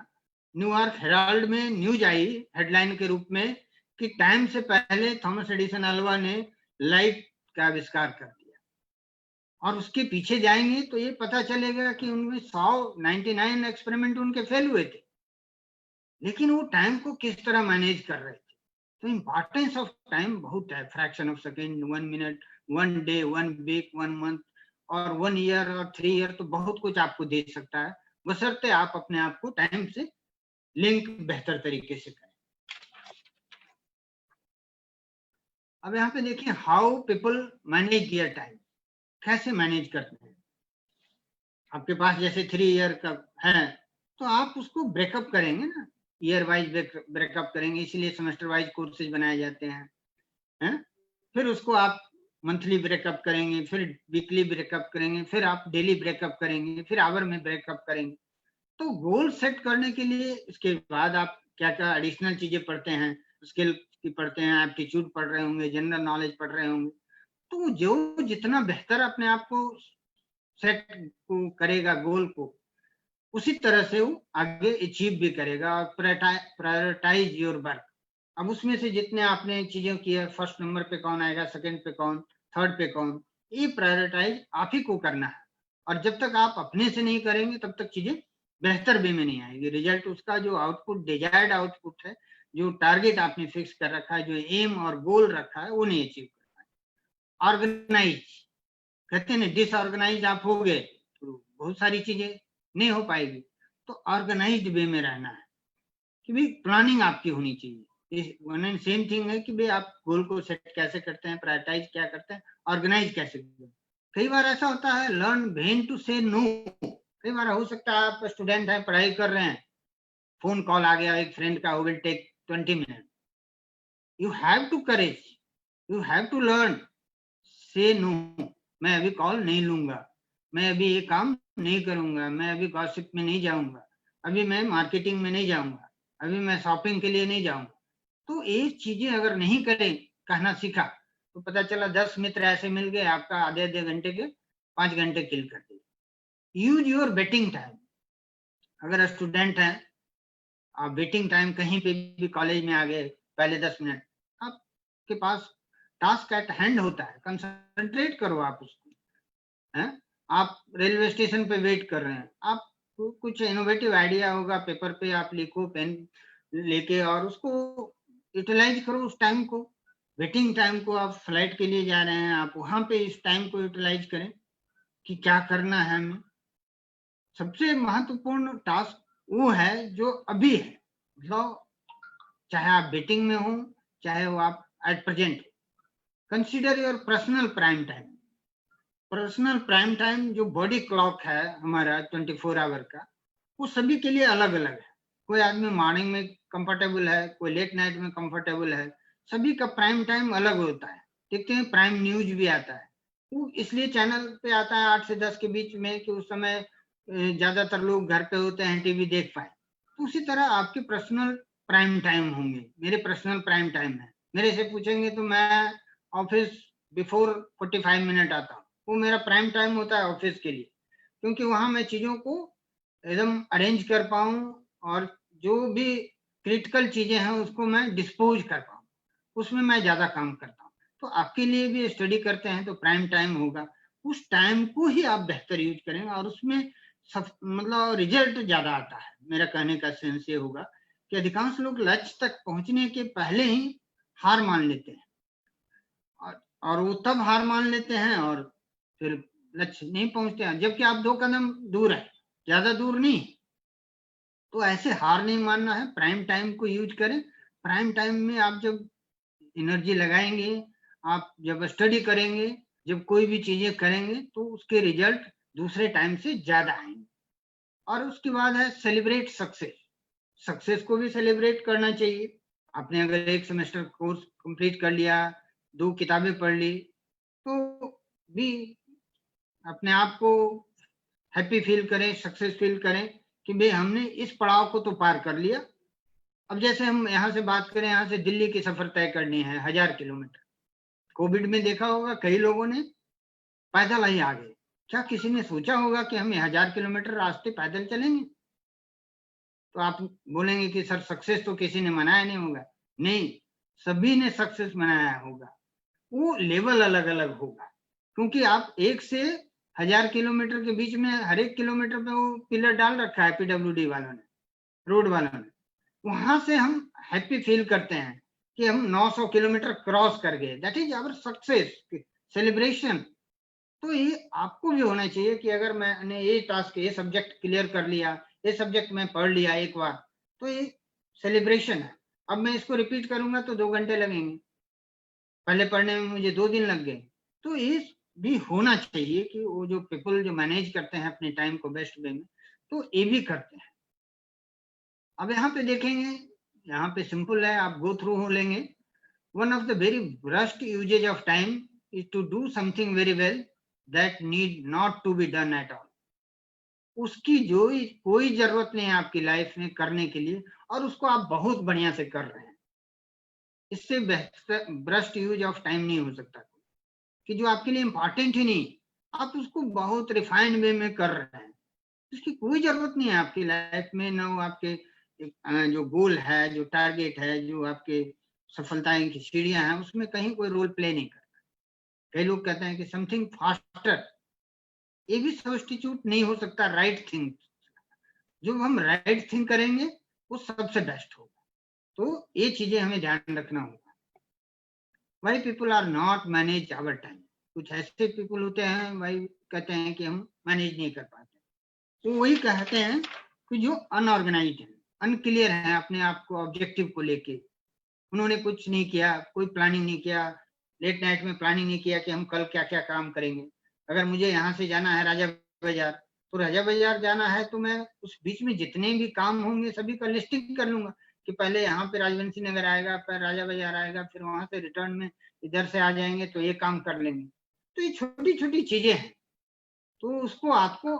न्यूयॉर्क हेराल्ड में न्यूज आई हेडलाइन के रूप में कि टाइम से पहले थॉमस एडिसन अल्वा ने लाइट का आविष्कार कर दिया। और उसके पीछे जाएंगे तो ये पता चलेगा कि उनमें 199 एक्सपेरिमेंट उनके फेल हुए थे, लेकिन वो टाइम को किस तरह मैनेज कर रहे थे। तो इंपॉर्टेंस ऑफ टाइम बहुत है, fraction of second, 1 minute, 1 day, 1 week, 1 month और 1 ईयर और 3 ईयर, तो बहुत कुछ आपको दे सकता है, बशर्ते आप अपने आप को टाइम से लिंक बेहतर तरीके से करें। अब यहाँ पे देखिए how people manage their time, कैसे मैनेज करते हैं। आपके पास जैसे 3 ईयर का है तो आप उसको ब्रेकअप करेंगे ना, ईयर वाइज ब्रेकअप करेंगे, इसीलिए सेमेस्टर वाइज कोर्सेज बनाए जाते हैं। फिर उसको आप मंथली ब्रेकअप करेंगे, फिर वीकली ब्रेकअप करेंगे, फिर आप डेली ब्रेकअप करेंगे, फिर आवर में ब्रेकअप करेंगे। तो गोल सेट करने के लिए इसके बाद आप क्या क्या एडिशनल चीजें पढ़ते हैं, स्किल की पढ़ते हैं, एप्टीट्यूड पढ़ रहे होंगे, जनरल नॉलेज पढ़ रहे होंगे। तो जो जितना बेहतर अपने आप को सेट को करेगा गोल को, उसी तरह से वो आगे अचीव भी करेगा। और प्रायोरिटाइज योर वर्क, अब उसमें से जितने आपने चीजें की है, फर्स्ट नंबर पे कौन आएगा, सेकंड पे कौन, थर्ड पे कौन, ये प्रायोरिटाइज आप ही को करना है। और जब तक आप अपने से नहीं करेंगे तब तक चीजें बेहतर वे में नहीं आएगी। रिजल्ट उसका जो आउटपुट, डिजायर्ड आउटपुट है, जो टारगेट आपने फिक्स कर रखा है, जो एम और गोल रखा है, वो नहीं अचीव कर पाए। ऑर्गेनाइज, कहते हैं ना, डिसऑर्गेनाइज आप हो गए तो बहुत सारी चीजें नहीं हो पाएगी। तो ऑर्गेनाइज्ड वे में रहना है कि भाई प्लानिंग आपकी होनी चाहिए। वन एंड सेम थिंग है कि भाई आप गोल को सेट कैसे करते हैं, प्रायोरिटाइज क्या करते हैं, ऑर्गेनाइज कैसे करते हैं। कई बार ऐसा होता है, लर्न व्हेन टू से नो। कई बार हो सकता है आप स्टूडेंट हैं, पढ़ाई कर रहे हैं, फोन कॉल आ गया एक फ्रेंड का, will take 20 minute. You have to courage, you have to learn say no. मैं अभी कॉल नहीं लूंगा, मैं अभी ये काम नहीं करूंगा, मैं अभी गॉसिप में नहीं जाऊंगा, अभी मैं मार्केटिंग में नहीं जाऊंगा, अभी मैं शॉपिंग के लिए नहीं जाऊंगा। तो ये चीजें अगर नहीं करें, कहना सीखा, तो पता चला 10 मित्र ऐसे मिल गए, आपका आधे आधे घंटे के 5 घंटे किल कर दिए। Use your waiting time. अगर स्टूडेंट हैं, आप वेटिंग टाइम कहीं पे भी कॉलेज में आ गए, पहले 10 मिनट आपके पास टास्क एट हैंड होता है, कंसंट्रेट करो आप उसको। है, आप रेलवे स्टेशन पे वेट कर रहे हैं, आप कुछ इनोवेटिव आइडिया होगा, पेपर पे आप लिखो पेन लेके और उसको यूटिलाइज करो उस टाइम को। वेटिंग टाइम को, आप फ्लाइट के लिए जा रहे हैं, आप वहां पे इस टाइम को यूटिलाइज करें कि क्या करना है हमें। सबसे महत्वपूर्ण टास्क वो है जो अभी है, मतलब चाहे आप वेटिंग में हो, चाहे वो आप at present. Consider your personal prime time. Personal prime time जो बॉडी क्लॉक है हमारा 24 आवर का, वो सभी के लिए अलग अलग है। कोई आदमी मॉर्निंग में कंफर्टेबल है, कोई लेट नाइट में कंफर्टेबल है, सभी का प्राइम टाइम अलग होता है। देखते हैं प्राइम न्यूज भी आता है, वो इसलिए चैनल पे आता है 8 से 10 के बीच में कि उस समय ज्यादातर लोग घर पे होते हैं, टीवी देख पाए। तो उसी तरह आपके पर्सनल प्राइम टाइम होंगे। मेरे पर्सनल प्राइम टाइम है, मेरे से पूछेंगे तो मैं ऑफिस बिफोर 45 मिनट आता हूँ, वो मेरा प्राइम टाइम होता है ऑफिस के लिए, क्योंकि वहां मैं चीजों को एकदम अरेंज कर पाऊं और जो भी क्रिटिकल चीजें हैं उसको मैं डिस्पोज कर पाऊं, उसमें मैं ज्यादा काम करता हूं। तो आपके लिए भी स्टडी करते हैं तो प्राइम टाइम होगा, उस टाइम को ही आप बेहतर यूज करेंगे और उसमें सब मतलब रिजल्ट ज्यादा आता है। मेरा कहने का सेंस ये होगा कि अधिकांश लोग लक्ष्य तक पहुंचने के पहले ही हार मान लेते हैं और वो तब हार मान लेते हैं और फिर लक्ष्य नहीं पहुंचते हैं, जबकि आप 2 कदम दूर है, ज्यादा दूर नहीं। तो ऐसे हार नहीं मानना है, प्राइम टाइम को यूज करें। प्राइम टाइम में आप जब एनर्जी लगाएंगे, आप जब स्टडी करेंगे, जब कोई भी चीजें करेंगे, तो उसके रिजल्ट दूसरे टाइम से ज्यादा आएंगे। और उसके बाद है सेलिब्रेट सक्सेस। सक्सेस को भी सेलिब्रेट करना चाहिए। आपने अगर एक सेमेस्टर कोर्स कंप्लीट कर लिया, 2 किताबें पढ़ ली, तो भी अपने आप को हैप्पी फील करें, सक्सेस फील करें कि भाई हमने इस पड़ाव को तो पार कर लिया। अब जैसे हम यहाँ से बात करें, यहाँ से दिल्ली की सफर तय करनी है 1000 किलोमीटर। कोविड में देखा होगा कई लोगों ने पैदल ही आ गए, क्या किसी ने सोचा होगा कि हम 1000 किलोमीटर रास्ते पैदल चलेंगे? तो आप बोलेंगे कि सर सक्सेस तो किसी ने मनाया नहीं होगा। नहीं, सभी ने सक्सेस मनाया होगा, वो लेवल अलग अलग होगा, क्योंकि आप 1 से 1000 किलोमीटर के बीच में हर एक किलोमीटर पे वो पिलर डाल रखा है पीडब्ल्यूडी वालों ने, रोड वालों ने। वहां से हम हैप्पी फील करते हैं कि हम 900 किलोमीटर क्रॉस कर गए, that is our success celebration. तो ये आपको भी होना चाहिए कि अगर मैंने ये टास्क, ये सब्जेक्ट क्लियर कर लिया, ये सब्जेक्ट मैं पढ़ लिया एक बार, तो ये सेलिब्रेशन है। अब मैं इसको रिपीट करूंगा तो 2 घंटे लगेंगे, पहले पढ़ने में मुझे 2 दिन लग गए। तो ये भी होना चाहिए कि वो जो पीपल जो मैनेज करते हैं अपने टाइम को बेस्ट वे में, तो ये भी करते हैं। अब यहाँ पे देखेंगे, यहाँ पे सिंपल है, आप गो थ्रू हो लेंगे। One of the very worst usage of time is to do something very well that need not to be done at all. उसकी जो कोई जरूरत नहीं है आपकी लाइफ में करने के लिए, और उसको आप बहुत बढ़िया से कर रहे हैं। इससे बेहतर ब्रस्ट यूज ऑफ टाइम नहीं हो सकता कि जो आपके लिए इंपॉर्टेंट ही नहीं, आप उसको बहुत रिफाइंड वे में कर रहे हैं। इसकी कोई जरूरत नहीं है आपकी लाइफ में, ना वो आपके जो गोल है, जो टारगेट है, जो आपके सफलताएं की सीढ़ियां हैं, उसमें कहीं कोई रोल प्ले नहीं करता। कई लोग कहते हैं कि समथिंग फास्टर, ये भी सब्स्टिट्यूट नहीं हो सकता राइट थिंग। जो हम राइट थिंग करेंगे वो सबसे बेस्ट होगा। तो ये चीजें हमें ध्यान रखना होगा। Why people are not manage our time? कुछ ऐसे पीपल होते हैं भाई, कहते हैं कि हम मैनेज नहीं कर पाते। तो वही कहते हैं कि जो अनऑर्गेनाइज्ड है, अनक्लियर है अपने आप को ऑब्जेक्टिव को लेके, उन्होंने कुछ नहीं किया, कोई प्लानिंग नहीं किया, लेट नाइट में प्लानिंग नहीं किया कि हम कल क्या क्या काम करेंगे। अगर मुझे यहाँ से जाना है राजा बाजार, तो राजा बाजार जाना है तो मैं उस बीच में जितने भी काम होंगे सभी का लिस्टिंग कर लूंगा कि पहले यहाँ पे राजवंशी नगर आएगा, फिर राजा बाजार आएगा, फिर वहां से रिटर्न में इधर से आ जाएंगे तो ये काम कर लेंगे। तो ये छोटी छोटी चीजें हैं, तो उसको आपको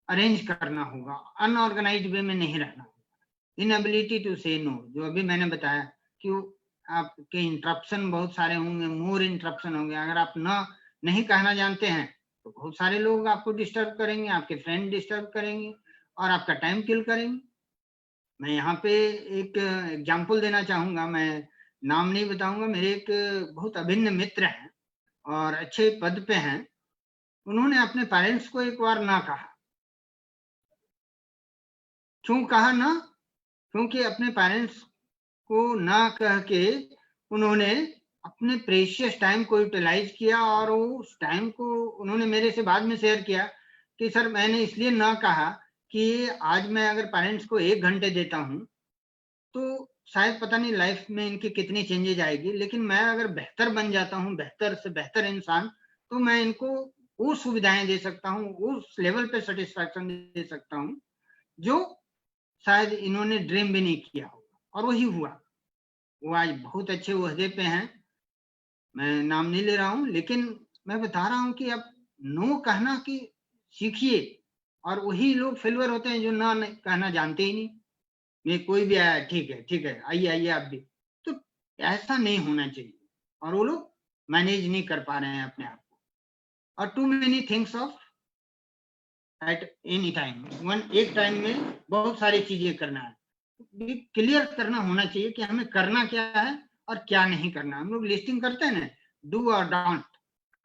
अरेंज करना होगा, अनऑर्गेनाइज्ड वे में नहीं रहना होगा। इनएबिलिटी टू से नो, जो अभी मैंने बताया कि आपके इंटरप्शन बहुत सारे होंगे, मोर इंटरप्शन होंगे। अगर आप नहीं कहना जानते हैं तो बहुत सारे लोग आपको डिस्टर्ब करेंगे, आपके फ्रेंड डिस्टर्ब करेंगे और आपका टाइम किल करेंगे। मैं यहाँ पे एक एग्जाम्पल देना चाहूंगा, मैं नाम नहीं बताऊंगा। मेरे एक बहुत अभिन्न मित्र हैं और अच्छे पद पे हैं। उन्होंने अपने पेरेंट्स को एक बार ना कहा। क्यों कहा ना? क्योंकि अपने पेरेंट्स को ना कह के उन्होंने अपने प्रेशियस टाइम को यूटिलाइज किया, और उस टाइम को उन्होंने मेरे से बाद में शेयर किया कि सर मैंने इसलिए ना कहा कि आज मैं अगर पेरेंट्स को 1 घंटे देता हूं तो शायद पता नहीं लाइफ में इनकी कितनी चेंजेज आएगी, लेकिन मैं अगर बेहतर बन जाता हूं, बेहतर से बेहतर इंसान, तो मैं इनको वो सुविधाएं दे सकता हूं, उस लेवल पे सेटिस्फैक्शन दे सकता हूं जो शायद इन्होंने ड्रीम भी नहीं किया होगा। और वही हुआ। वो आज बहुत अच्छे ओहदे पे हैं, मैं नाम नहीं ले रहा हूं, लेकिन मैं बता रहा हूं कि आप नो कहना की सीखिए। और वही लोग फेलियर होते हैं जो ना कहना जानते ही नहीं। मैं कोई भी आया, ठीक है आइए आइए आप भी, तो ऐसा नहीं होना चाहिए। और वो लोग मैनेज नहीं कर पा रहे हैं अपने आप को। और too many things of at any time, एक टाइम में बहुत सारी चीजें करना है। क्लियर करना होना चाहिए कि हमें करना क्या है और क्या नहीं करना। हम लोग लिस्टिंग करते हैं ना, डू और डोंट,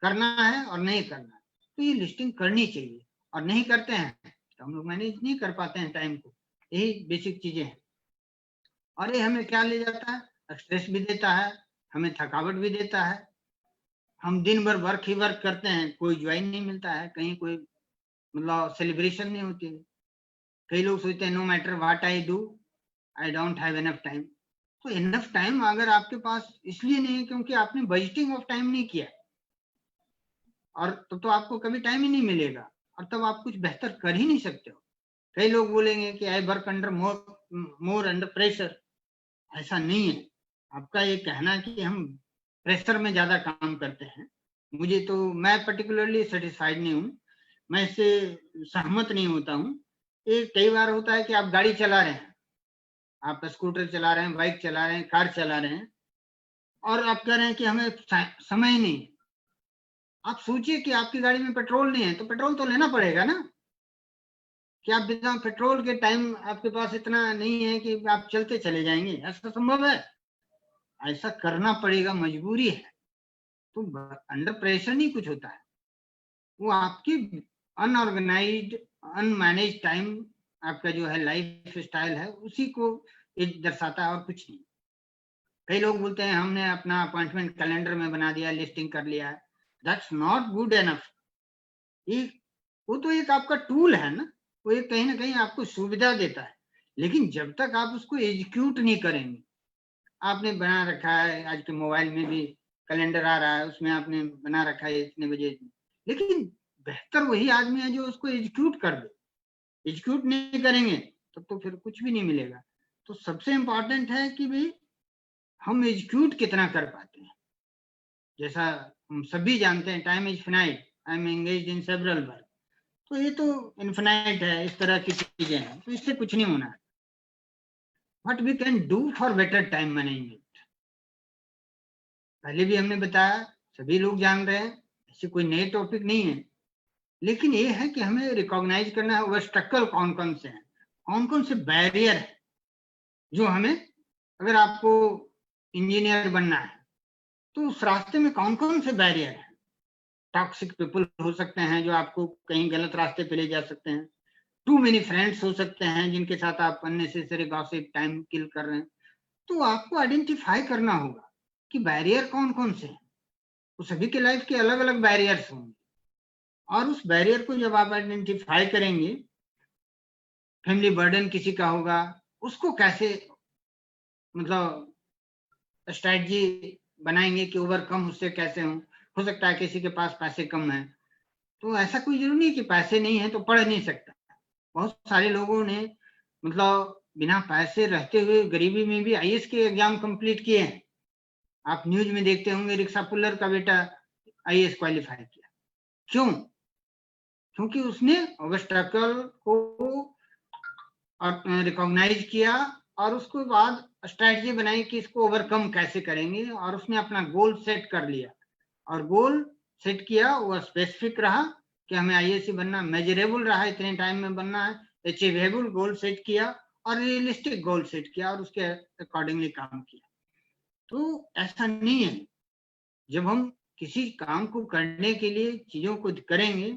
करना है और नहीं करना है, तो ये लिस्टिंग करनी चाहिए। और नहीं करते हैं तो हम लोग मैनेज नहीं कर पाते हैं टाइम को। यही बेसिक चीजें हैं। और ये हमें क्या ले जाता है? स्ट्रेस भी देता है, हमें थकावट भी देता है। हम दिन भर वर्क ही वर्क करते हैं, कोई ज्वाइन नहीं मिलता है, कहीं कोई मतलब सेलिब्रेशन नहीं होती है। कई लोग सोचते हैं no matter what I do, I don't have enough time. तो इनफ टाइम अगर आपके पास इसलिए नहीं है क्योंकि आपने बजटिंग ऑफ टाइम नहीं किया, और तो आपको कभी टाइम ही नहीं मिलेगा, और तब आप कुछ बेहतर कर ही नहीं सकते हो। कई लोग बोलेंगे कि I work under more under pressure. ऐसा नहीं है। आपका ये कहना कि हम प्रेशर में ज्यादा काम करते हैं, मुझे तो, मैं पर्टिकुलरली सेटिस्फाइड नहीं हूँ, मैं इससे सहमत नहीं होता हूँ। ये कई बार होता है कि आप गाड़ी चला रहे हैं, आप स्कूटर चला रहे हैं, बाइक चला रहे हैं, कार चला रहे हैं, और आप कह रहे हैं कि हमें समय नहीं, आप सोचिए कि आपकी गाड़ी में पेट्रोल नहीं है तो पेट्रोल तो लेना पड़ेगा ना, कि आप बिना पेट्रोल के टाइम आपके पास इतना नहीं है कि आप चलते चले जाएंगे, ऐसा संभव है? ऐसा करना पड़ेगा, मजबूरी है। तो अंडर प्रेशर नहीं कुछ होता है, वो आपकी अनऑर्गेनाइज्ड अनमैनेज टाइम, आपका जो है लाइफ स्टाइल है, उसी को ये दर्शाता है और कुछ नहीं। कई लोग बोलते हैं हमने अपना अपॉइंटमेंट कैलेंडर में बना दिया, लिस्टिंग कर लिया है, दैट्स नॉट गुड एनफ। ये वो तो एक आपका टूल है ना, वो एक कहीं ना कहीं आपको सुविधा देता है, लेकिन जब तक आप उसको एग्जीक्यूट नहीं करेंगे, आपने बना रखा है, आज के मोबाइल में भी कैलेंडर आ रहा है, उसमें आपने बना रखा है इतने बजे, लेकिन बेहतर वही आदमी है जो उसको एग्जीक्यूट कर दे। एग्जीक्यूट नहीं करेंगे तब तो फिर कुछ भी नहीं मिलेगा। तो सबसे इंपॉर्टेंट है कि भाई हम एग्जीक्यूट कितना कर पाते हैं। जैसा हम सभी जानते हैं, time is finite, I am engaged in several work, तो ये तो इनफिनाइट है, इस तरह की चीजें हैं, तो इससे कुछ नहीं होना है। What we can do for better time management, पहले भी हमने बताया, सभी लोग जान रहे हैं, ऐसे कोई नए टॉपिक नहीं है, लेकिन ये है कि हमें रिकॉग्नाइज करना है ऑब्स्टैकल कौन कौन से हैं, कौन कौन से बैरियर है जो हमें, अगर आपको इंजीनियर बनना है तो उस रास्ते में कौन कौन से बैरियर है। टॉक्सिक पीपल हो सकते हैं जो आपको कहीं गलत रास्ते पे ले जा सकते हैं, टू मेनी फ्रेंड्स हो सकते हैं जिनके साथ आप अननेसेसरी गॉसिप टाइम किल कर रहे हैं। तो आपको आइडेंटिफाई करना होगा कि बैरियर कौन कौन से हैं, तो सभी के लाइफ के अलग अलग बैरियर्स होंगे, और उस बैरियर को जब आप आइडेंटिफाई करेंगे, फैमिली बर्डन किसी का होगा, उसको कैसे मतलब स्ट्रैटेजी बनाएंगे कि ओवरकम उससे कैसे हो सकता है किसी के पास पैसे कम है, तो ऐसा कोई जरूरी नहीं कि पैसे नहीं है तो पढ़ नहीं सकता। बहुत सारे लोगों ने मतलब बिना पैसे रहते हुए गरीबी में भी आईएएस के एग्जाम कंप्लीट किए हैं। आप न्यूज में देखते होंगे रिक्शा पुल्लर का बेटा आईएएस क्वालिफाई किया, क्यों? क्योंकि उसने ऑब्स्टैकल को रिकॉग्नाइज किया और उसके बाद स्ट्रैटेजी बनाई कि इसको ओवरकम कैसे करेंगे, और उसने अपना गोल सेट कर लिया, और गोल सेट किया वो स्पेसिफिक रहा कि हमें आईएएस बनना, मेजरेबल रहा, इतने टाइम में बनना है, अचीवेबल गोल सेट किया और रियलिस्टिक गोल सेट किया और उसके अकॉर्डिंगली काम किया। तो ऐसा नहीं है, जब हम किसी काम को करने के लिए चीजों को करेंगे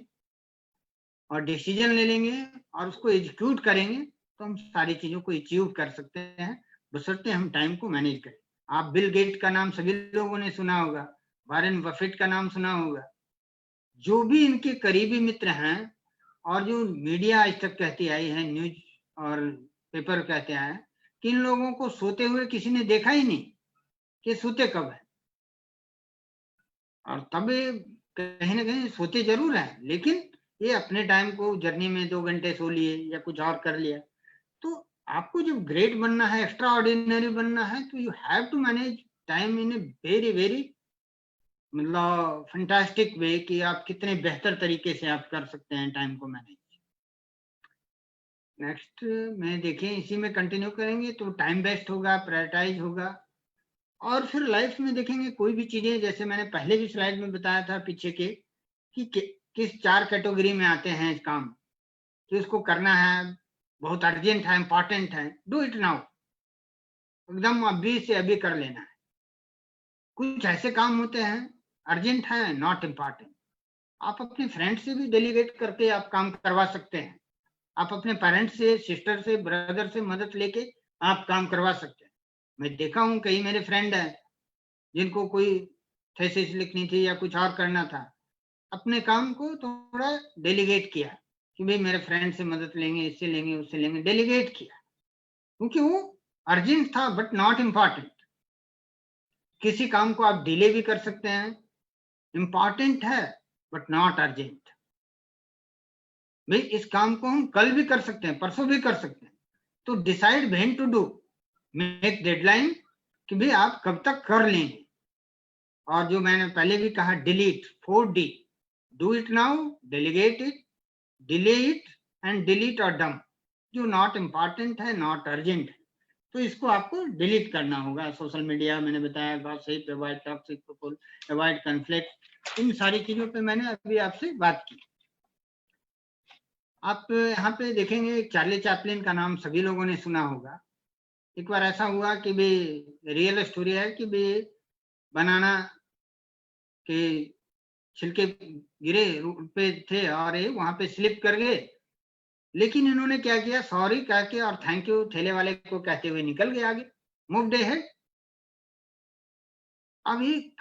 और डिसीजन ले लेंगे और उसको एग्जीक्यूट करेंगे तो हम सारी चीजों को अचीव कर सकते हैं, बशर्ते हम टाइम को मैनेज करें। आप बिल गेट का नाम सभी लोगों ने सुना होगा, वॉरेन बफेट का नाम सुना होगा, जो भी इनके करीबी मित्र हैं और जो मीडिया आज तक कहती आई है, न्यूज और पेपर कहते हैं कि इन लोगों को सोते हुए किसी ने देखा ही नहीं कि सोते कब है, और तब कहीं ना कहीं सोते जरूर है, लेकिन ये अपने टाइम को जर्नी में 2 घंटे सो लिए या कुछ और कर लिया। तो आपको जब ग्रेट बनना है, एक्स्ट्रा ऑर्डिनरी बनना है, तो you have to manage time in a very very मतलब फैंटास्टिक वे, कि आप कितने बेहतर तरीके से आप कर सकते हैं टाइम को मैनेज। नेक्स्ट में देखें, इसी में कंटिन्यू करेंगे तो टाइम बेस्ट होगा, प्रायोरिटाइज होगा, और फिर लाइफ में देखेंगे कोई भी चीजें, जैसे मैंने पहले भी स्लाइड में बताया था पीछे के, कि किस 4 कैटेगरी में आते हैं काम, कि उसको करना है, बहुत अर्जेंट है, इंपॉर्टेंट है, डू इट नाउ, एकदम अभी से अभी कर लेना है। कुछ ऐसे काम होते हैं अर्जेंट है, नॉट इम्पॉर्टेंट, आप अपने फ्रेंड से भी डेलीगेट करके आप काम करवा सकते हैं, आप अपने पेरेंट्स से, सिस्टर से, ब्रदर से मदद लेके आप काम करवा सकते हैं। मैं देखा हूँ कई मेरे फ्रेंड हैं जिनको कोई थीसिस लिखनी थी या कुछ और करना था, अपने काम को थोड़ा डेलीगेट किया कि भाई मेरे फ्रेंड से मदद लेंगे, इससे लेंगे, उससे लेंगे, डेलीगेट किया, क्योंकि वो अर्जेंट था बट नॉट इम्पॉर्टेंट। किसी काम को आप डिले भी कर सकते हैं, इंपॉर्टेंट है बट नॉट अर्जेंट। भाई इस काम को हम कल भी कर सकते हैं, परसों भी कर सकते हैं, तो decide when to do, make deadline कि भाई आप कब तक कर लेंगे। और जो मैंने पहले भी कहा, delete, 4D, do it now, delegate it, delay it and delete और डंप। जो नॉट इम्पॉर्टेंट है, नॉट अर्जेंट है, तो इसको आपको डिलीट करना होगा। सोशल मीडिया मैंने बताया, gossip, avoid toxic people, avoid conflict, इन सारी चीजों पे मैंने अभी आपसे बात की। आप यहाँ पे देखेंगे चार्ली चैपलिन का नाम सभी लोगों ने सुना होगा। एक बार ऐसा हुआ कि भी रियल स्टोरी है कि भी बनाना के छिलके गिरे रोड पे थे और ये वहां पे स्लिप कर गए, लेकिन इन्होंने क्या किया, सॉरी कह के और थैंक यू ठेले वाले को कहते हुए निकल गए आगे, मूव्ड अहेड। अब ये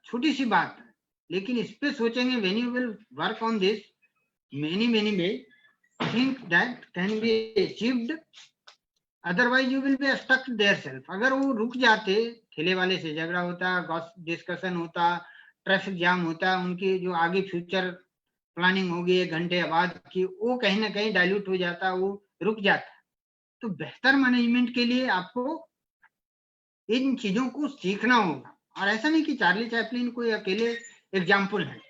छोटी सी बात है, लेकिन इस पे सोचेंगे when you will work on this many way, think that can be achieved, otherwise you will be stuck there self। अगर वो रुक जाते, ठेले वाले से झगड़ा होता, डिस्कशन होता, ट्रैफिक जाम होता, उनकी जो आगे फ्यूचर प्लानिंग होगी 1 घंटे बाद की, वो कहीं ना कहीं डाइल्यूट हो जाता, वो रुक जाता। तो बेहतर मैनेजमेंट के लिए आपको इन चीजों को सीखना होगा। और ऐसा नहीं कि चार्ली चैपलिन कोई अकेले एग्जाम्पल है,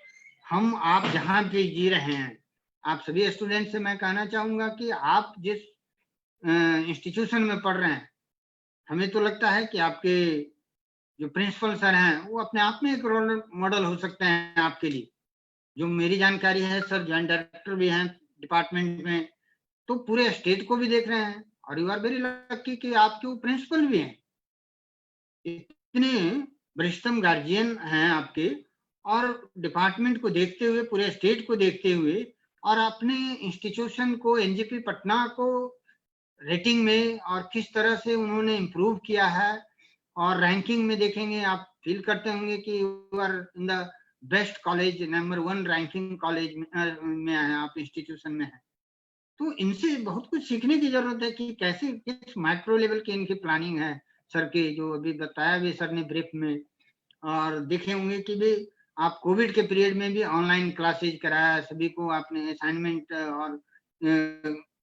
हम आप जहां पे जी रहे हैं, आप सभी स्टूडेंट से मैं कहना चाहूंगा कि आप जिस इंस्टीट्यूशन में पढ़ रहे हैं, हमें तो लगता है कि आपके जो प्रिंसिपल सर हैं वो अपने आप में एक रोल मॉडल हो सकते हैं आपके लिए। जो मेरी जानकारी है, सर जॉइंट डायरेक्टर भी हैं डिपार्टमेंट में, तो पूरे स्टेट को भी देख रहे हैं, और यू आर वेरी लकी कि आपके वो प्रिंसिपल भी हैं, इतने वरिष्ठतम गार्जियन हैं आपके, और डिपार्टमेंट को देखते हुए, पूरे स्टेट को देखते हुए, और अपने इंस्टीट्यूशन को, एनजीपी पटना को रेटिंग में और किस तरह से उन्होंने इम्प्रूव किया है, और रैंकिंग में देखेंगे आप फील करते होंगे कि you are in the best college, number 1 ranking college में है आप, इंस्टीट्यूशन में है। तो इनसे बहुत कुछ सीखने की जरूरत है कि कैसे किस माइक्रो लेवल की इनकी प्लानिंग है सर के, जो अभी बताया भी सर ने ब्रीफ में। और देखे होंगे कि भी आप कोविड के पीरियड में भी ऑनलाइन क्लासेज कराया, सभी को आपने असाइनमेंट और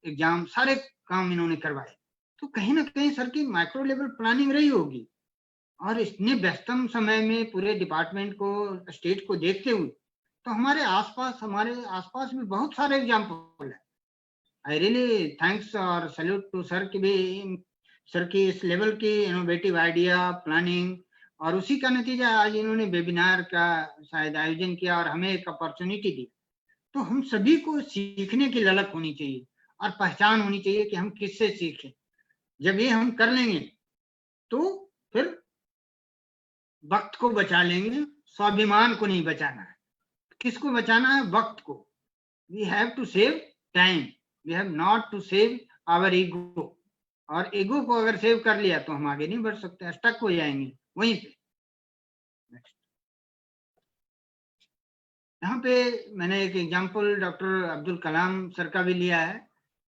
एग्जाम सारे काम इन्होंने करवाए। तो कहीं ना कहीं सर की माइक्रो लेवल प्लानिंग रही होगी, और इतने व्यस्तम समय में पूरे डिपार्टमेंट को, स्टेट को देखते हुए, तो हमारे आसपास भी बहुत सारे एग्जाम्पल है। आई रियली थैंक्स और सैल्यूट टू सर की भी, सर की इस लेवल की इनोवेटिव आइडिया, प्लानिंग, और उसी का नतीजा आज इन्होंने वेबिनार का शायद आयोजन किया और हमें एक अपॉर्चुनिटी दी। तो हम सभी को सीखने की ललक होनी चाहिए और पहचान होनी चाहिए कि हम किससे सीखें। जब ये हम कर लेंगे तो फिर वक्त को बचा लेंगे, स्वाभिमान को नहीं बचाना है। किसको बचाना है? वक्त को। We have to save time, we have not to save our ego. और ईगो को अगर सेव कर लिया तो हम आगे नहीं बढ़ सकते, स्टक हो जाएंगे वहीं पे। यहाँ पे मैंने एक example doctor Abdul Kalam sir का भी लिया है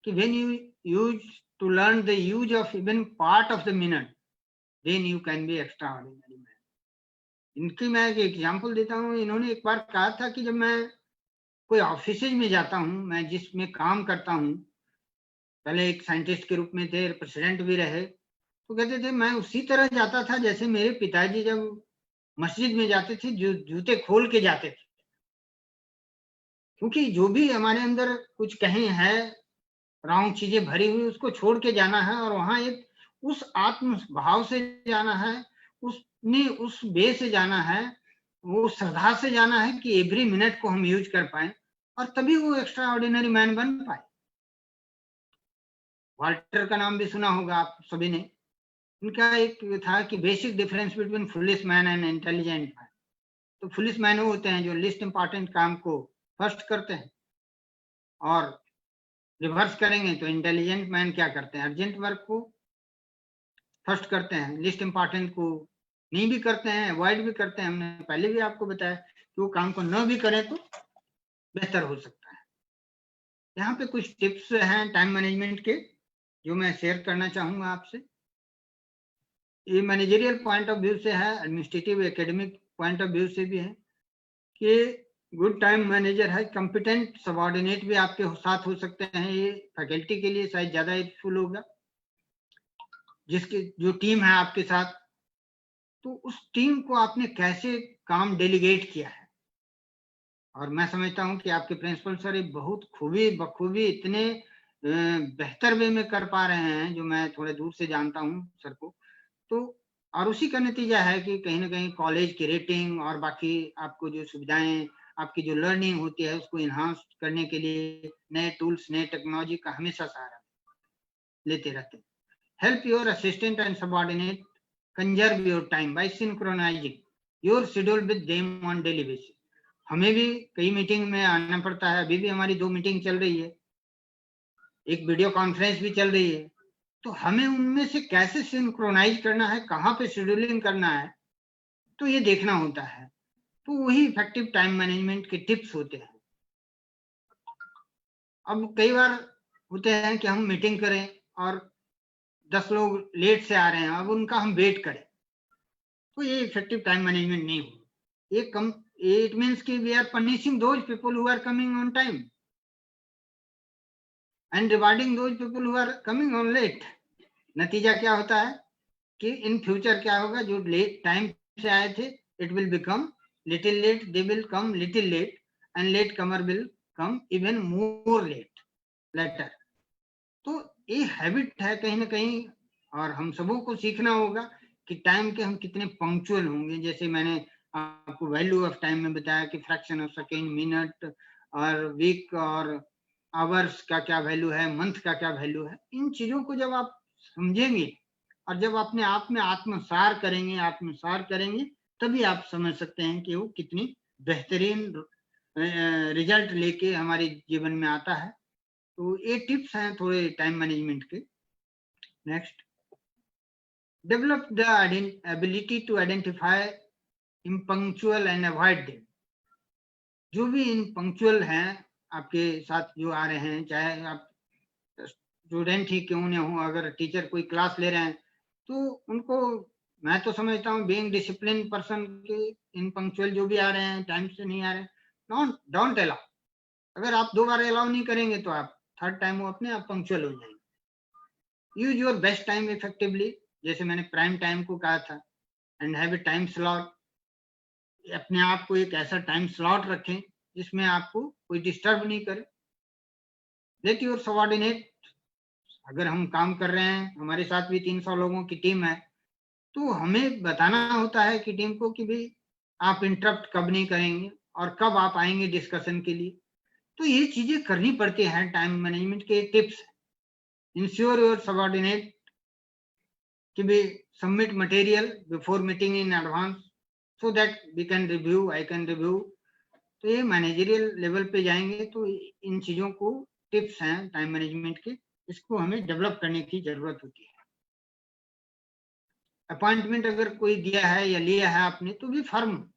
कि when you use to learn the use of even part of the minute, then you can be extraordinary man. इनकी मैं एक एग्जांपल देता हूँ। इन्होंने एक बार कहा था कि जब मैं कोई ऑफिस में जाता हूँ, मैं जिसमें काम करता हूँ, पहले एक साइंटिस्ट के रूप में थे, प्रेसिडेंट भी रहे, तो कहते थे मैं उसी तरह जाता था जैसे मेरे पिताजी जब मस्जिद में जाते थे, जो जूते खोल के जाते थे। क्योंकि जो भी हमारे अंदर कुछ कहीं है, रॉन्ग चीजें भरी हुई, उसको छोड़ के जाना है, और वहां एक उस आत्म भाव से जाना है, उस वे से जाना है, वो श्रद्धा से जाना है कि एवरी मिनट को हम यूज कर पाए, और तभी वो एक्स्ट्रा ऑर्डिनरी मैन बन पाए। वाल्टर का नाम भी सुना होगा आप सभी ने। उनका एक था कि basic difference between foolish man and intelligent man. तो फुलिश मैन वो होते हैं जो लिस्ट इंपॉर्टेंट काम को फर्स्ट करते हैं, और रिवर्स करेंगे तो इंटेलिजेंट मैन क्या करते हैं, अर्जेंट वर्क को फर्स्ट करते हैं, लिस्ट इंपॉर्टेंट को नहीं भी करते हैं, अवॉइड भी करते हैं। हमने पहले भी आपको बताया कि वो काम को न भी करें तो बेहतर हो सकता है। यहाँ पे कुछ टिप्स हैं टाइम मैनेजमेंट के जो मैं शेयर करना चाहूंगा आपसे। ये मैनेजरियल पॉइंट ऑफ व्यू से है, administrative academic point of view से भी है कि गुड टाइम मैनेजर है। कंपिटेंट सबऑर्डिनेट भी आपके साथ हो सकते हैं, ये फैकल्टी के लिए शायद ज्यादा यूजफुल होगा। जिसके जो टीम है आपके साथ, तो उस टीम को आपने कैसे काम डेलीगेट किया है। और मैं समझता हूं कि आपके प्रिंसिपल सर ये बहुत बखूबी इतने बेहतर वे में कर पा रहे हैं, जो मैं थोड़े दूर से जानता हूं सर को। तो और उसी का नतीजा है कि कहीं ना कहीं कॉलेज की रेटिंग और बाकी आपको जो सुविधाएं, आपकी जो लर्निंग होती है उसको इन्हांस करने के लिए नए टूल्स, नए टेक्नोलॉजी का हमेशा सहारा लेते रहते हैं। Help your assistant and subordinate conserve your time by synchronising your schedule with them on daily basis. हमें भी कई मीटिंग में आना पड़ता है, अभी भी हमारी 2 मीटिंग चल रही है, एक वीडियो कॉन्फ्रेंस भी चल रही है, तो हमें उनमें से कैसे सिंक्रोनाइज करना है, कहाँ पे शेड्यूलिंग करना है, तो ये देखना होता है। तो वही इफेक्टिव टाइम मैनेजमेंट के टिप्स होते हैं। अब कई बार होते हैं कि हम मीटिंग करें और 10 लोग लेट से आ रहे हैं, अब उनका हम वेट करें, तो ये इफेक्टिव टाइम मैनेजमेंट नहीं हो। ये कम, इट मीन्स कि we are punishing those people who are coming on time and rewarding those people who are coming on late. नतीजा क्या होता है कि इन फ्यूचर क्या होगा, जो लेट टाइम से आए थे, it will become little late, they will come little late and late comer will come even more late later. तो ये हैबिट है कहीं ना कहीं, और हम सबों को सीखना होगा कि टाइम के हम कितने पंक्चुअल होंगे। जैसे मैंने आपको वैल्यू ऑफ टाइम में बताया कि फ्रैक्शन ऑफ सेकेंड, मिनट और वीक और आवर्स का क्या वैल्यू है, मंथ का क्या वैल्यू है। इन चीजों को जब आप समझेंगे और जब अपने आप में आत्मसार करेंगे तभी आप समझ सकते हैं कि वो कितनी बेहतरीन रिजल्ट लेके हमारे जीवन में आता है। तो ये टिप्स हैं थोड़े टाइम मैनेजमेंट के। Next, develop the ability to identify impunctual and avoid them. जो भी इम्पंक्चुअल हैं आपके साथ जो आ रहे हैं, चाहे आप स्टूडेंट ही क्यों न हो, अगर टीचर कोई क्लास ले रहे हैं तो उनको, मैं तो समझता हूँ बीइंग डिसिप्लिन पर्सन के इनपंक्चुअल जो भी आ रहे हैं, टाइम से नहीं आ रहे हैं, डोंट अलाउ। अगर आप 2 बार अलाउ नहीं करेंगे तो आप थर्ड टाइम वो अपने आप पंक्चुअल हो जाएंगे। Use your best time effectively, जैसे मैंने प्राइम टाइम को कहा था, and have a time slot. अपने आप को एक ऐसा टाइम स्लॉट रखें जिसमें आपको कोई डिस्टर्ब नहीं करे। लेट योर सबऑर्डिनेट, अगर हम काम कर रहे हैं, हमारे साथ भी 300 लोगों की टीम है, तो हमें बताना होता है कि टीम को कि भाई आप इंटरप्ट कब नहीं करेंगे और कब आप आएंगे डिस्कशन के लिए। तो ये चीजें करनी पड़ती हैं, टाइम मैनेजमेंट के टिप्स। इंश्योर योर सबऑर्डिनेट कि भी submit material before meeting in advance so that we can review, I can review. तो ये मैनेजरियल लेवल पे जाएंगे तो इन चीजों को टिप्स हैं टाइम मैनेजमेंट के, इसको हमें डेवलप करने की जरूरत होती है। अपॉइंटमेंट अगर कोई दिया है या लिया है आपने तो भी फर्म,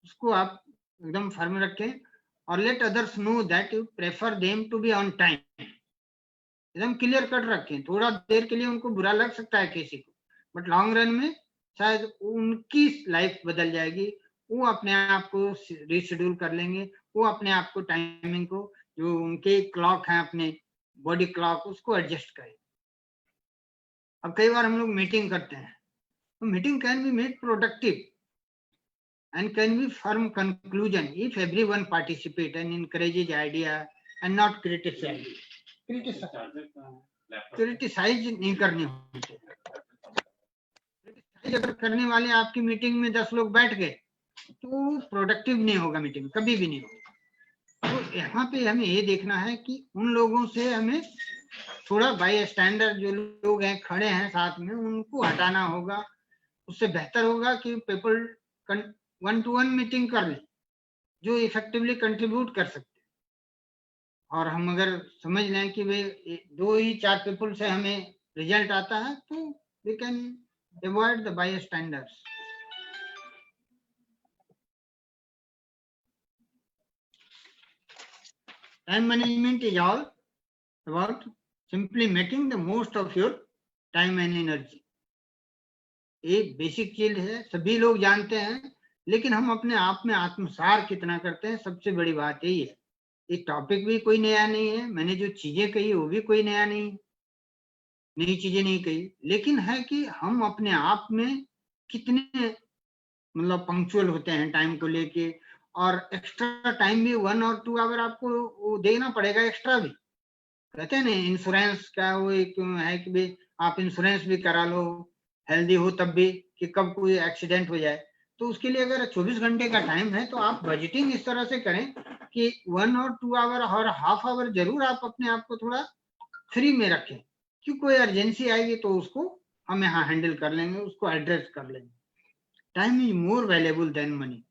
उसको आप एकदम फर्म रखें और let others know that you prefer them to be on time. एकदम क्लियर कट रखें। थोड़ा देर के लिए उनको बुरा लग सकता है किसी को, बट लॉन्ग रन में शायद उनकी लाइफ बदल जाएगी, वो अपने आप को रीशेड्यूल कर लेंगे, वो अपने आप को टाइमिंग को, जो उनके क्लॉक है अपने बॉडी क्लॉक, उसको एडजस्ट करें। अब कई बार हम लोग मीटिंग करते हैं तो meeting can be made productive and can be firm conclusion if everyone participate and encourages idea and not criticize नहीं करने होते। क्रिटिसाइज अगर करने वाले आपकी मीटिंग में 10 लोग बैठ गए तो प्रोडक्टिव नहीं होगा, मीटिंग कभी भी नहीं होगा। तो यहाँ पे हमें ये देखना है कि उन लोगों से हमें थोड़ा बाय स्टैंडर्ड जो लोग हैं खड़े हैं साथ में, उनको हटाना होगा। उससे बेहतर होगा कि पीपल 1-to-1 मीटिंग कर लें जो इफेक्टिवली कंट्रीब्यूट कर सकते हैं। और हम अगर समझ लें कि वे 2 ही 4 पीपल से हमें रिजल्ट आता है तो we can avoid the by standards. Time management is all about simply making the most of your time and energy. एक बेसिक चीज है, सभी लोग जानते हैं, लेकिन हम अपने आप में आत्मसार कितना करते हैं, सबसे बड़ी बात यही है। ये टॉपिक भी कोई नया नहीं है, मैंने जो चीजें कही वो भी कोई नया नहीं, नई चीजें नहीं कही, लेकिन है कि हम अपने आप में कितने मतलब पंक्चुअल होते हैं टाइम को लेके। और एक्स्ट्रा टाइम भी 1 और 2 आवर आपको देना पड़ेगा एक्स्ट्रा भी। कहते हैं ना इंश्योरेंस का वो एक है कि भाई आप इंश्योरेंस भी करा लो, हेल्दी हो तब भी, कि कब कोई एक्सीडेंट हो जाए। तो उसके लिए अगर 24 घंटे का टाइम है तो आप बजटिंग इस तरह से करें कि 1 और 2 आवर और हाफ आवर जरूर आप अपने आप को थोड़ा फ्री में रखें, कि कोई अर्जेंसी आएगी तो उसको हम यहाँ हैंडल कर लेंगे, उसको एड्रेस कर लेंगे। Time is more valuable then money.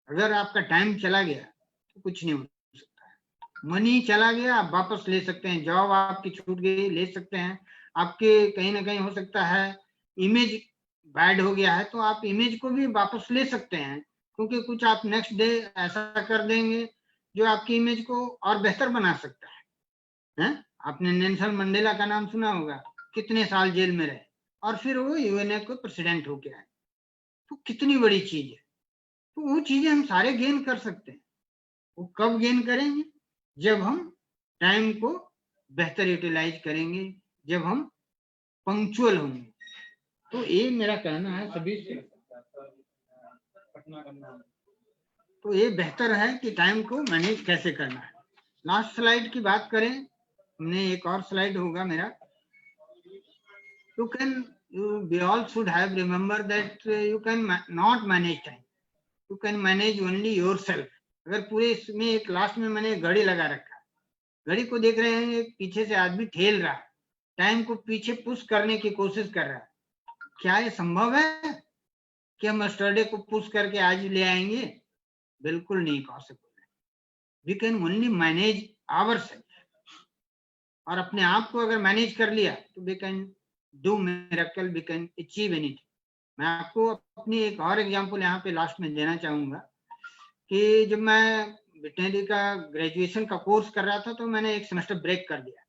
अगर आपका टाइम चला गया तो कुछ नहीं हो सकता है। मनी चला गया आप वापस ले सकते हैं, जॉब आपकी छूट गई ले सकते हैं, आपके कहीं ना कहीं हो सकता है इमेज बैड हो गया है तो आप इमेज को भी वापस ले सकते हैं, क्योंकि कुछ आप नेक्स्ट डे ऐसा कर देंगे जो आपकी इमेज को और बेहतर बना सकता है? आपने नेल्सन मंडेला का नाम सुना होगा, कितने साल जेल में रहे और फिर वो यूएनए को प्रेसिडेंट होके आए। तो कितनी बड़ी चीज है। तो वो चीजें हम सारे गेन कर सकते हैं। वो कब गेन करेंगे? जब हम टाइम को बेहतर यूटिलाइज करेंगे, जब हम पंक्चुअल होंगे। तो ये मेरा कहना है सभी से। तो ये बेहतर है कि टाइम को मैनेज कैसे करना है। लास्ट स्लाइड की बात करें, हमने एक और स्लाइड होगा मेरा। We all should have remember that you can not manage time. You can manage only yourself. अगर पूरे इसमें एक लास्ट में मैंने घड़ी लगा रखा, घड़ी को देख रहे हैं एक पीछे से आदमी ठेल रहा है, टाइम को पीछे पुश करने की कोशिश कर रहा है। क्या ये संभव है कि हम यस्टरडे को पुश करके आज ले आएंगे? बिल्कुल नहीं पॉसिबल है। We can only manage ourselves. और अपने आप को अगर मैनेज कर लिया तो we can do miracle, we can achieve anything. मैं आपको अपनी एक और एग्जांपल यहाँ पे लास्ट में देना चाहूंगा कि जब मैं वेटनरी का ग्रेजुएशन का कोर्स कर रहा था तो मैंने एक सेमेस्टर ब्रेक कर दिया